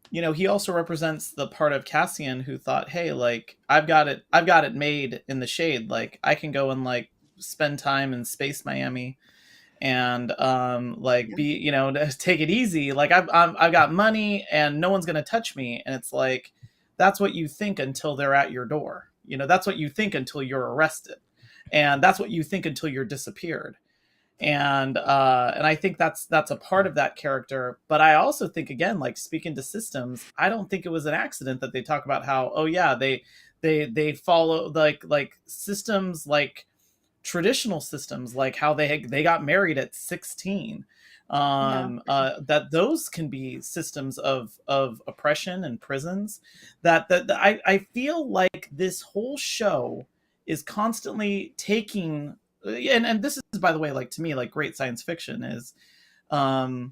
B: you know, he also represents the part of Cassian who thought, hey, like, I've got it made in the shade. Like, I can go and, like, spend time in Space Miami and be, you know, take it easy. Like, I've got money and no one's gonna touch me. And it's like, that's what you think until they're at your door. You know, that's what you think until you're arrested, and that's what you think until you're disappeared. And I think that's a part of that character. But I also think, again, like, speaking to systems, I don't think it was an accident that they talk about how, oh yeah, they follow like systems, like traditional systems, like how they got married at 16. That those can be systems of oppression and prisons. That I feel like this whole show is constantly taking. And this is, by the way, like, to me, like, great science fiction is a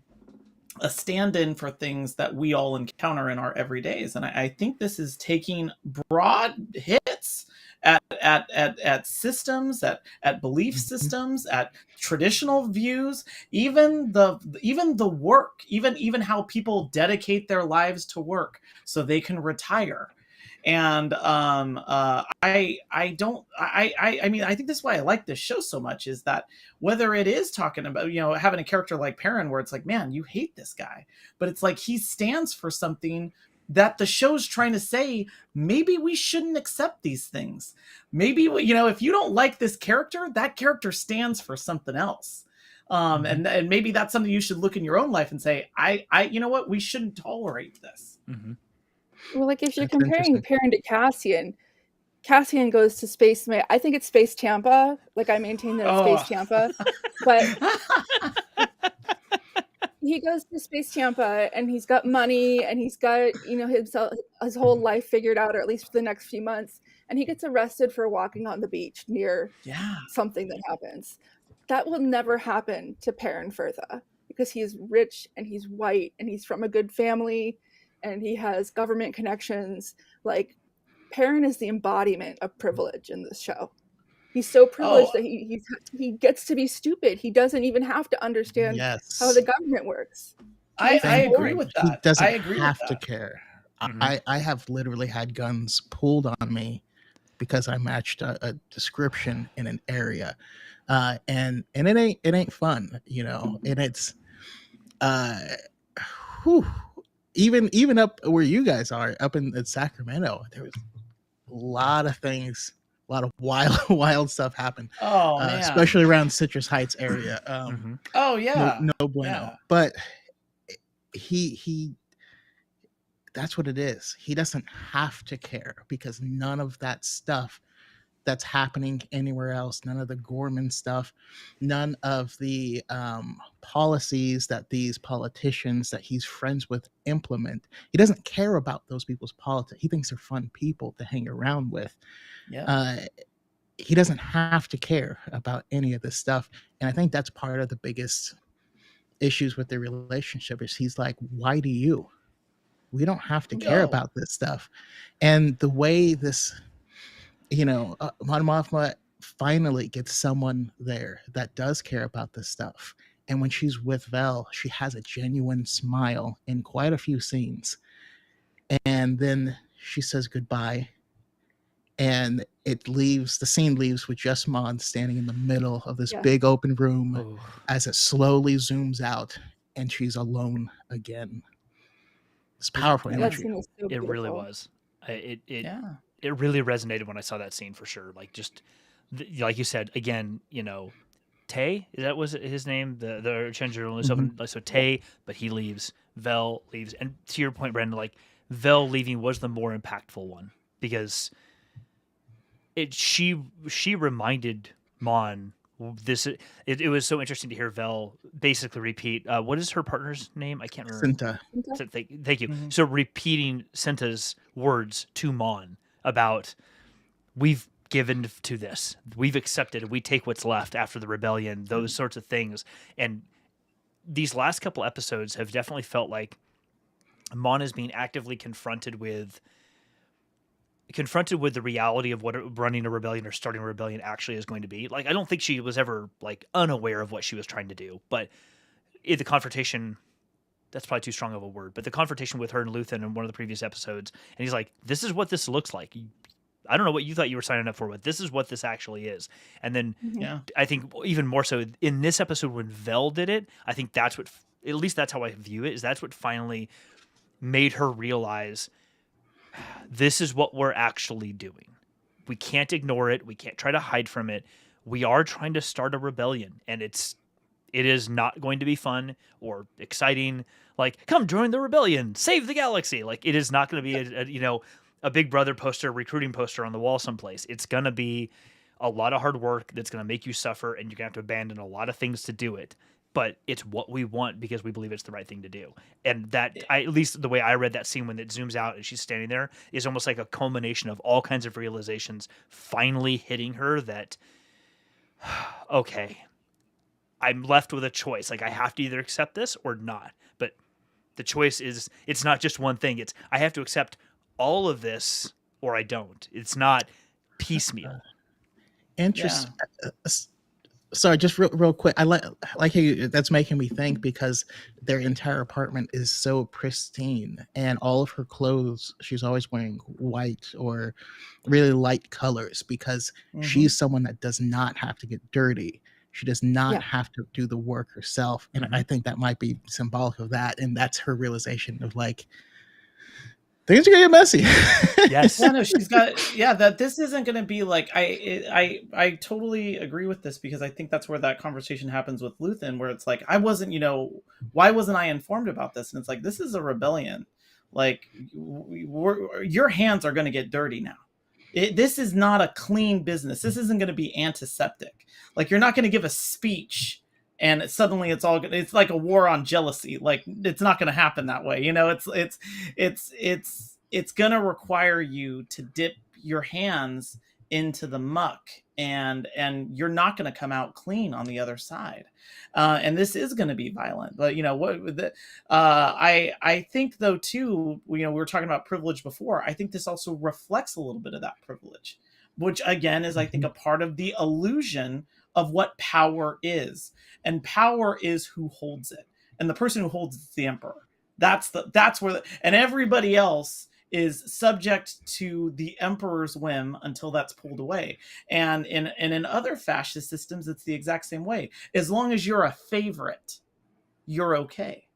B: stand-in for things that we all encounter in our everydays. And I think this is taking broad hits at systems, at belief systems, at traditional views, even the work, even how people dedicate their lives to work so they can retire. And I mean, I think that's why I like this show so much, is that whether it is talking about, you know, having a character like Perrin where it's like, man, you hate this guy, but it's like he stands for something that the show's trying to say, maybe we shouldn't accept these things. Maybe, you know, if you don't like this character, that character stands for something else. And maybe that's something you should look in your own life and say, I you know what, we shouldn't tolerate this.
A: Mm-hmm.
C: Well, like if you're
D: That's
C: comparing
D: interesting.
C: Perrin to Cassian, Cassian goes to Space I think it's Space Tampa. Like I maintain that it's Space
B: Oh.
C: Tampa, but he goes to Space Tampa and he's got money and he's got, you know, his whole life figured out, or at least for the next few months. And he gets arrested for walking on the beach near
B: Yeah.
C: something that happens. That will never happen to Perrin Firtha because he's rich and he's white and he's from a good family and he has government connections. Like Perrin is the embodiment of privilege in this show. He's so privileged that he gets to be stupid. He doesn't even have to understand how the
D: Yes.
C: government works.
B: I
D: Thank
B: agree
D: you.
B: with
D: He
B: that.
D: doesn't
B: I agree
D: have
B: with
D: to
B: that.
D: care.
A: Mhm.
D: I have literally had guns pulled on me because I matched a description in an area, and it ain't fun, you know. And it's uh, whew, even up where you guys are, up in Sacramento, there was a lot of things, a lot of wild stuff happened,
B: Oh man.
D: especially around Citrus Heights area.
A: Mm-hmm.
B: Oh yeah.
D: No bueno.
B: Yeah.
D: But he that's what it is. He doesn't have to care because none of that stuff that's happening anywhere else, none of the Gorman stuff, none of the policies that these politicians that he's friends with implement. He doesn't care about those people's politics. He thinks they're fun people to hang around with.
B: Yeah.
D: He doesn't have to care about any of this stuff. And I think that's part of the biggest issues with their relationship is he's like, why do you? We don't have to care
B: No.
D: about this stuff. And the way this, you know, Mon Mothma finally gets someone there that does care about this stuff. And when she's with Vel, she has a genuine smile in quite a few scenes. And then she says goodbye. And the scene leaves with just Mon standing in the middle of this
C: Yeah.
D: big open room
A: Oh,
D: as it slowly zooms out and she's alone again. It's powerful
C: That
D: energy.
C: scene was so
A: it
C: beautiful.
A: really was. It
B: Yeah.
A: it really resonated when I saw that scene for sure. Like just like you said again, you know, Tay, was his name? The Chenja so Tay, but he leaves. Vel leaves, and to your point, Brandon, like Vel leaving was the more impactful one because she reminded Mon this. It was so interesting to hear Vel basically repeat. What is her partner's name? I can't remember.
D: Cinta.
A: So, thank you.
B: Mhm.
A: So repeating Cinta's words to Mon about we've given to this, we've accepted, we take what's left after the rebellion, those sorts of things. And these last couple episodes have definitely felt like Mon is being actively confronted with the reality of what running a rebellion or starting a rebellion actually is going to be. Like I don't think she was ever like unaware of what she was trying to do, but the confrontation, that's probably too strong of a word, but the confrontation with her and Luthen in one of the previous episodes, and he's like, this is what this looks like. I don't know what you thought you were signing up for, but this is what this actually is. And then
B: Yeah.
A: I think even more so in this episode when Vel did it, I think that's what, at least that's how I view it, is that's what finally made her realize this is what we're actually doing. We can't ignore it. We can't try to hide from it. We are trying to start a rebellion, and it is not going to be fun or exciting. Like, come join the rebellion, save the galaxy. Like, it is not going to be a Big Brother poster, recruiting poster on the wall someplace. It's going to be a lot of hard work that's going to make you suffer, and you're going to have to abandon a lot of things to do it. But it's what we want because we believe it's the right thing to do. And that, at least the way I read that scene when it zooms out and she's standing there, is almost like a culmination of all kinds of realizations finally hitting her that, okay, I'm left with a choice. Like I have to either accept this or not. But the choice is, it's not just one thing. It's I have to accept all of this or I don't. It's not piecemeal.
D: Interesting. Sorry, just real quick. I like how that's making me think because their entire apartment is so pristine, and all of her clothes, she's always wearing white or really light colors because she's someone that does not have to get dirty. She does not have to do the work herself, and I think that might be symbolic of that. And that's her realization of like, Things are gonna get messy.
A: Yes.
B: Yeah, no, she's got that this isn't going to be like I totally agree with this because I think that's where that conversation happens with Luthen where it's like I wasn't, why wasn't I informed about this? And it's like this is a rebellion. Like your hands are going to get dirty now. This is not a clean business. This isn't going to be antiseptic. Like you're not going to give a speech and suddenly it's like a war on jealousy. Like it's not going to happen that way. It's going to require you to dip your hands into the muck and you're not going to come out clean on the other side. And this is going to be violent, but I think though too, we were talking about privilege before. I think this also reflects a little bit of that privilege, which again is, I think, a part of the illusion of what power is. And power is who holds it. And the person who holds it is the emperor. That's where and everybody else is subject to the emperor's whim until that's pulled away. And in other fascist systems, it's the exact same way. As long as you're a favorite, you're okay.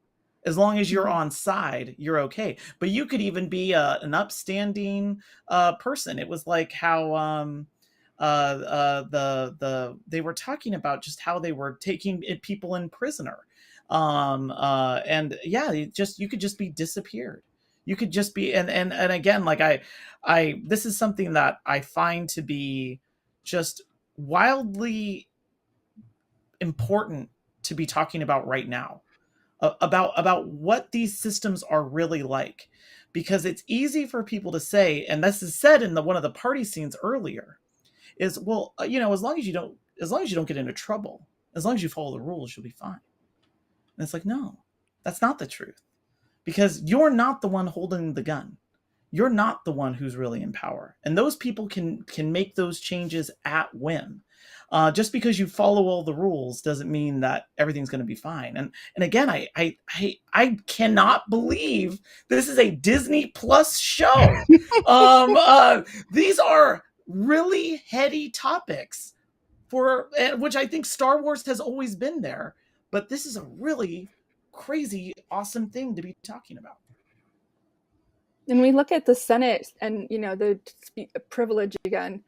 B: As long as you're on side, you're okay. But you could even be an upstanding person. It was like how they were talking about just how they were taking people in prisoner. And yeah, you could just be disappeared. You could just be, and again, like I this is something that I find to be just wildly important to be talking about right now, about what these systems are really like, because it's easy for people to say, and this is said in one of the party scenes earlier, is well, as long as you don't get into trouble, as long as you follow the rules, you'll be fine. And it's like, no, that's not the truth. Because you're not the one holding the gun. You're not the one who's really in power. And those people can make those changes at whim. Just because you follow all the rules doesn't mean that everything's going to be fine. And again, I cannot believe this is a Disney Plus show. These are really heady topics for which I think Star Wars has always been there. But this is a really crazy, awesome thing to be talking about.
C: And we look at the Senate and, the privilege again.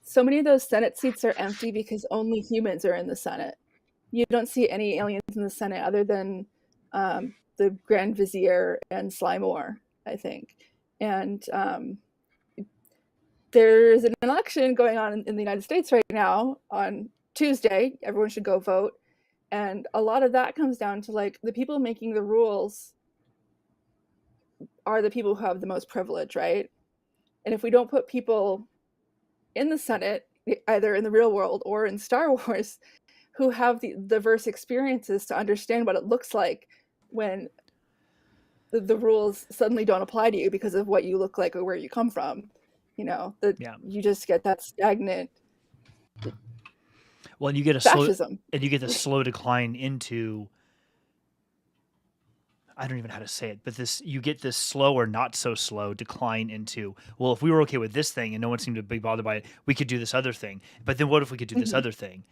C: So many of those Senate seats are empty because only humans are in the Senate. You don't see any aliens in the Senate other than the Grand Vizier and Sly Moore, I think. And there's an election going on in the United States right now on Tuesday. Everyone should go vote. And a lot of that comes down to like the people making the rules are the people who have the most privilege, right? And if we don't put people in the Senate, either in the real world or in Star Wars, who have the diverse experiences to understand what it looks like when the rules suddenly don't apply to you because of what you look like or where you come from, you just get that stagnant.
A: Well, and you get
C: fascism.
A: the slow decline into, I don't even know how to say it, but you get this slow or not so slow decline into, well, if we were okay with this thing and no one seemed to be bothered by it, we could do this other thing. But then what if we could do this other thing?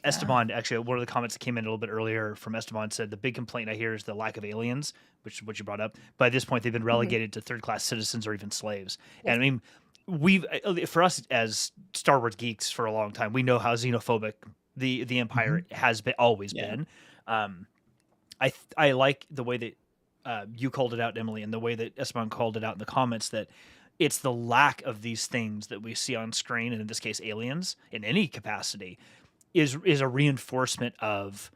A: Esteban, actually, one of the comments that came in a little bit earlier from Esteban said, the big complaint I hear is the lack of aliens, which is what you brought up. By this point, they've been relegated to third-class citizens or even slaves. Yes. And I mean, for us as Star Wars geeks for a long time, we know how xenophobic the Empire has always been. I like the way that you called it out, Emily, and the way that Esteban called it out in the comments, that it's the lack of these things that we see on screen, and in this case, aliens in any capacity, is a reinforcement of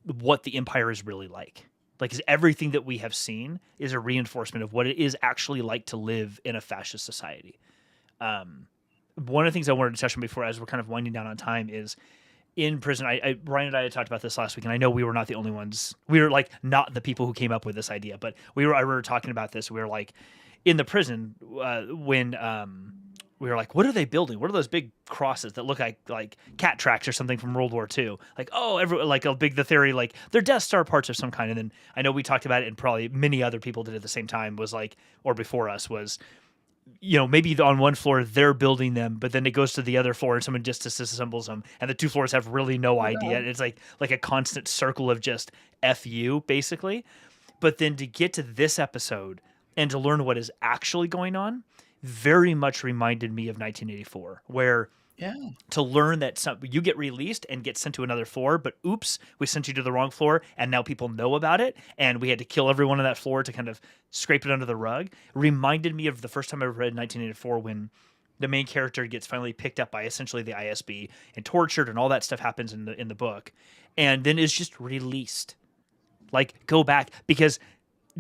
A: what the Empire is really like. Like, is everything that we have seen is a reinforcement of what it is actually like to live in a fascist society. One of the things I wanted to touch on before, as we're kind of winding down on time, is in prison. Ryan and I had talked about this last week, and I know we were not the only ones. We were like not the people who came up with this idea, but I were talking about this. We were like in the prison when we were like, what are they building? What are those big crosses that look like cat tracks or something from World War II? Like, the theory, like they're Death Star parts of some kind. And then I know we talked about it, and probably many other people did at the same time, was like, or before us, was, maybe on one floor they're building them, but then it goes to the other floor and someone just disassembles them, and the two floors have really no idea. It's like a constant circle of just FU, basically. But then to get to this episode and to learn what is actually going on very much reminded me of 1984, where
B: Yeah.
A: to learn that you get released and get sent to another floor, but oops, we sent you to the wrong floor, and now people know about it, and we had to kill everyone on that floor to kind of scrape it under the rug, reminded me of the first time I read 1984 when the main character gets finally picked up by essentially the ISB and tortured, and all that stuff happens in the book, and then is just released. Like, go back, because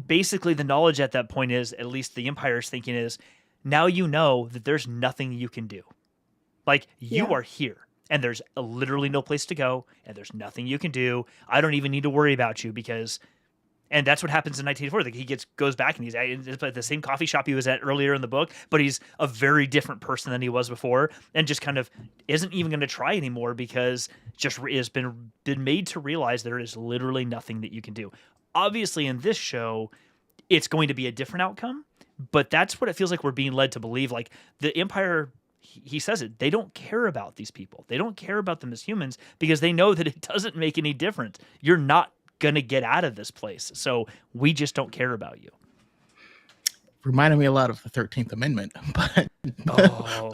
A: basically the knowledge at that point is, at least the Empire's thinking is, now you know that there's nothing you can do. Like, you are here, and there's literally no place to go, and there's nothing you can do. I don't even need to worry about you, because, and that's what happens in 1984. Like, he goes back, and he's at the same coffee shop he was at earlier in the book, but he's a very different person than he was before, and just kind of isn't even going to try anymore, because just has been made to realize there is literally nothing that you can do. Obviously, in this show, it's going to be a different outcome, but that's what it feels like we're being led to believe. Like, the Empire, he says it, they don't care about these people. They don't care about them as humans, because they know that it doesn't make any difference. You're not going to get out of this place. So we just don't care about you.
D: Reminded me a lot of the 13th Amendment, but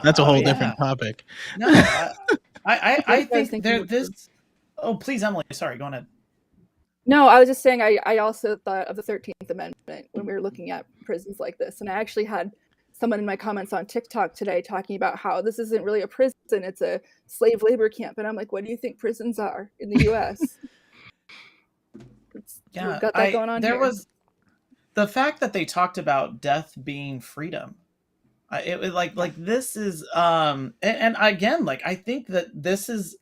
D: that's a whole different topic.
B: No, I think this. Oh, please, Emily. Sorry, go ahead.
C: No, I was just saying I also thought of the 13th Amendment when we were looking at prisons like this. And I actually had someone in my comments on TikTok today talking about how this isn't really a prison, it's a slave labor camp. And I'm like, what do you think prisons are in the U.S.?
B: Yeah,
C: we've got that going on
B: there
C: here.
B: Was the fact that they talked about death being freedom. It was like this is and again, like, I think that this has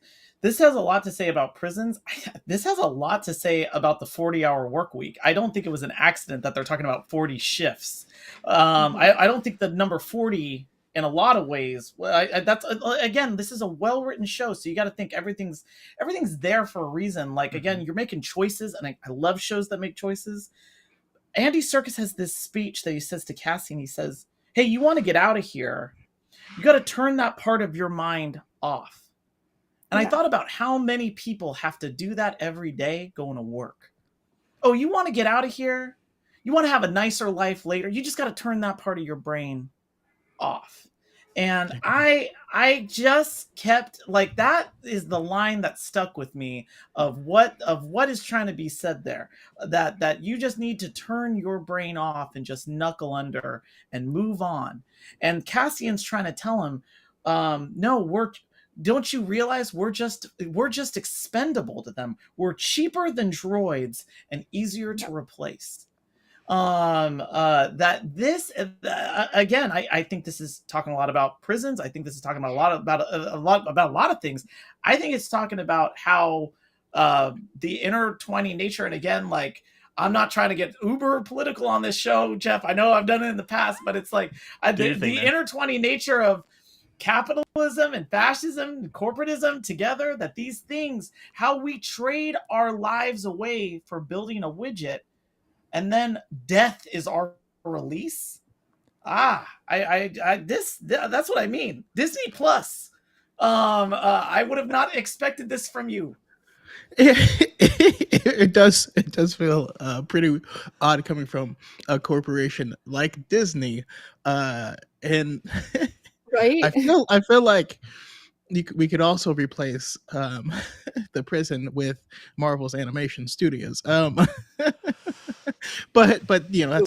B: a lot to say about prisons. This has a lot to say about the 40-hour work week. I don't think it was an accident that they're talking about 40 shifts. I don't think the number 40, in a lot of ways, that's, again, this is a well-written show, so you got to think everything's there for a reason. Like, again, you're making choices, and I love shows that make choices. Andy Serkis has this speech that he says to Cassian. He says, hey, you want to get out of here, you got to turn that part of your mind off. And I thought about how many people have to do that every day going to work. Oh, you want to get out of here? You want to have a nicer life later? You just got to turn that part of your brain off. And I just kept, like, that is the line that stuck with me of what is trying to be said there, that you just need to turn your brain off and just knuckle under and move on. And Cassian's trying to tell him, no, don't you realize we're just expendable to them. We're cheaper than droids and easier to replace. That this again, I think this is talking a lot about prisons. I think this is talking about a lot of things. I think it's talking about how the intertwining nature. And again, like, I'm not trying to get uber political on this show, Jeff. I know I've done it in the past, but it's like the intertwining nature of capitalism and fascism and corporatism together, that these things, how we trade our lives away for building a widget, and then death is our release. That's what I mean. Disney Plus. I would have not expected this from you.
D: It does feel pretty odd coming from a corporation like Disney, and
C: right.
D: I feel like we could also replace the prison with Marvel's animation studios. But you know,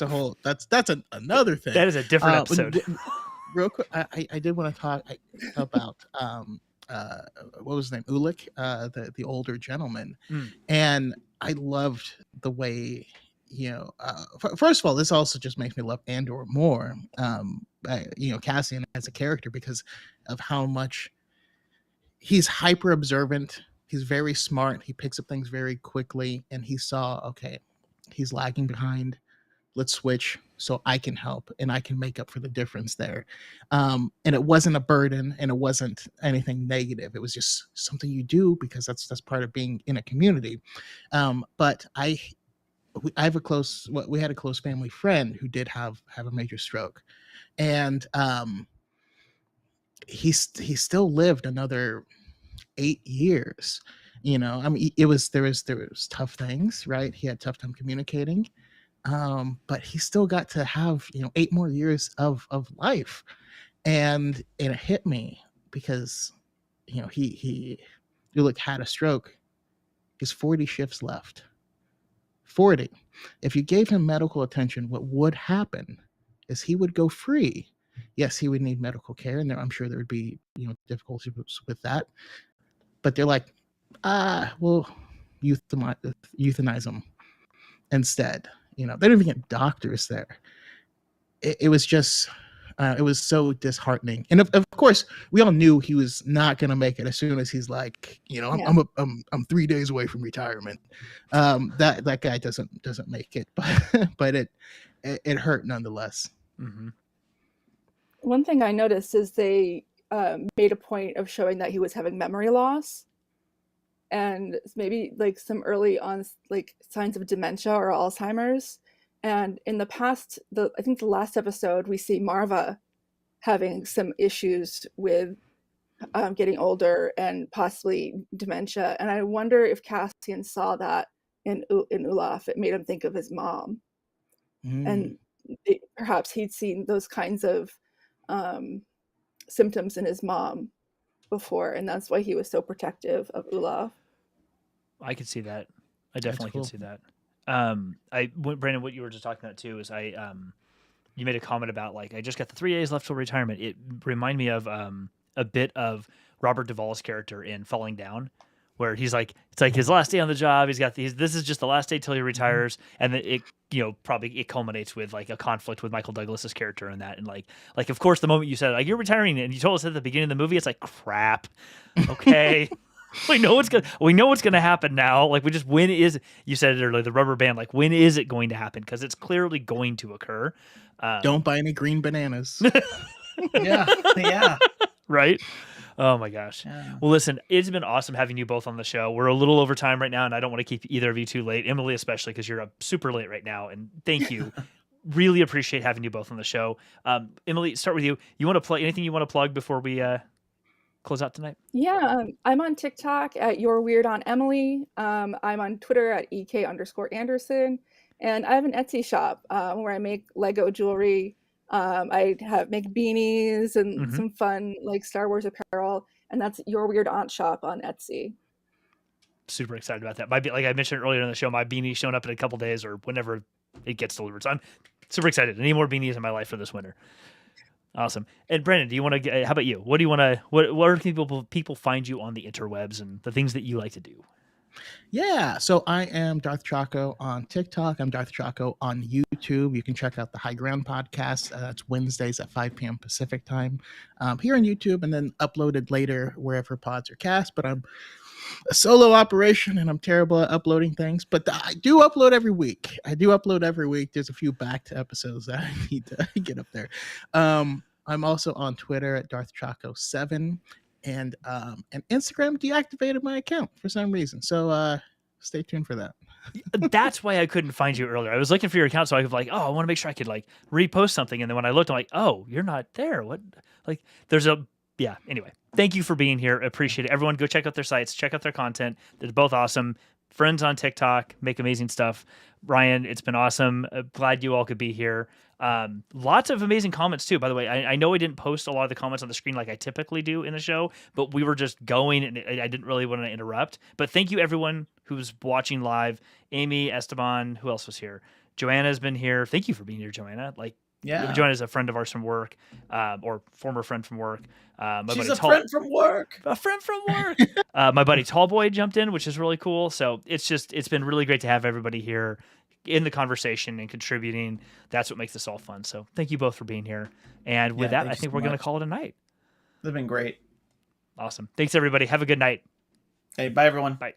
D: that's another thing.
A: That is a different episode.
D: Real quick, I did want to talk about what was his name, Ulick, the older gentleman, and I loved the way, you know, first of all, this also just makes me love Andor more. You know, Cassian as a character, because of how much he's hyper observant. He's very smart. He picks up things very quickly, and he saw, okay, he's lagging behind. Let's switch so I can help and I can make up for the difference there. And it wasn't a burden, and it wasn't anything negative. It was just something you do because that's part of being in a community. But we had a close family friend who did have a major stroke, and he still lived another 8 years. You know, I mean, there was tough things, right? He had a tough time communicating. But he still got to have 8 more years of life, and it hit me because he Ulick had a stroke. He's 40 shifts left. 40. If you gave him medical attention, what would happen is he would go free. Yes, he would need medical care, and I'm sure there would be difficulties with that. But they're like, we'll euthanize him instead. They don't even get doctors there. It was just, it was so disheartening. And of course, we all knew he was not going to make it as soon as he's like, I'm 3 days away from retirement. That guy doesn't make it, but it hurt nonetheless.
A: Mm-hmm.
C: One thing I noticed is they made a point of showing that he was having memory loss, and maybe like some early on like signs of dementia or Alzheimer's. And in the past, I think the last episode, we see Marva having some issues with getting older and possibly dementia. And I wonder if Cassian saw that in Olaf. It made him think of his mom. And perhaps he'd seen those kinds of symptoms in his mom before, and that's why he was so protective of Olaf.
A: I could see that. I definitely could see that. Brandon, what you were just talking about too is you made a comment about like, I just got the 3 days left till retirement. It reminded me of a bit of Robert Duvall's character in Falling Down, where he's like, it's like his last day on the job. He's got this is just the last day till he retires. And then it culminates with like a conflict with Michael Douglas's character in that. And like, of course, the moment you said like, you're retiring and you told us at the beginning of the movie, it's like, crap. Okay. We know what's gonna happen now. Like when is you said it earlier, the rubber band, like when is it going to happen? Because it's clearly going to occur.
D: Don't buy any green bananas.
B: Yeah.
A: Right? Oh my gosh. Yeah. Well, listen, it's been awesome having you both on the show. We're a little over time right now, and I don't want to keep either of you too late. Emily, especially because you're up super late right now. And thank you. Really appreciate having you both on the show. Emily, start with you. You want to plug anything you want to plug before we close out tonight?
C: Yeah, I'm on TikTok at You're Weird on Emily. I'm on Twitter at EK_Anderson. And I have an Etsy shop where I make Lego jewelry. I make beanies and some fun like Star Wars apparel. And that's Your Weird Aunt Shop on Etsy.
A: Super excited about that. Like I mentioned earlier in the show, my beanie's showing up in a couple days or whenever it gets delivered. So I'm super excited. I need more beanies in my life for this winter. Awesome. And Brandon, do you want to? How about you? What do you want to? Where can people find you on the interwebs and the things that you like to do?
D: Yeah, so I am Darth Chaco on TikTok. I'm Darth Chaco on YouTube. You can check out the High Ground podcast. That's Wednesdays at 5 p.m. Pacific time here on YouTube, and then uploaded later wherever pods are cast. But I'm a solo operation, and I'm terrible at uploading things. But I do upload every week. There's a few backed episodes that I need to get up there. I'm also on Twitter at Darth Chaco 7. And Instagram deactivated my account for some reason. So stay tuned for that.
A: That's why I couldn't find you earlier. I was looking for your account, so I was like, oh, I want to make sure I could like repost something. And then when I looked, I'm like, oh, you're not there. What? Like, anyway, thank you for being here. Appreciate it. Everyone go check out their sites, check out their content. They're both awesome. Friends on TikTok, make amazing stuff. Ryan, it's been awesome. Glad you all could be here. Lots of amazing comments too, by the way. I know I didn't post a lot of the comments on the screen like I typically do in the show, but we were just going and I didn't really want to interrupt. But thank you everyone who's watching live. Amy, Esteban, who else was here? Joanna's been here. Thank you for being here, Joanna. Joanna's a friend of ours from work, or former friend from work.
B: She's a friend from work.
A: A friend from work. My buddy Tallboy jumped in, which is really cool. So it's been really great to have everybody here in the conversation and contributing. That's what makes this all fun. So thank you both for being here. And with that, I think we're going to call it a night.
B: They've been great.
A: Awesome. Thanks everybody. Have a good night.
B: Hey, bye everyone.
A: Bye.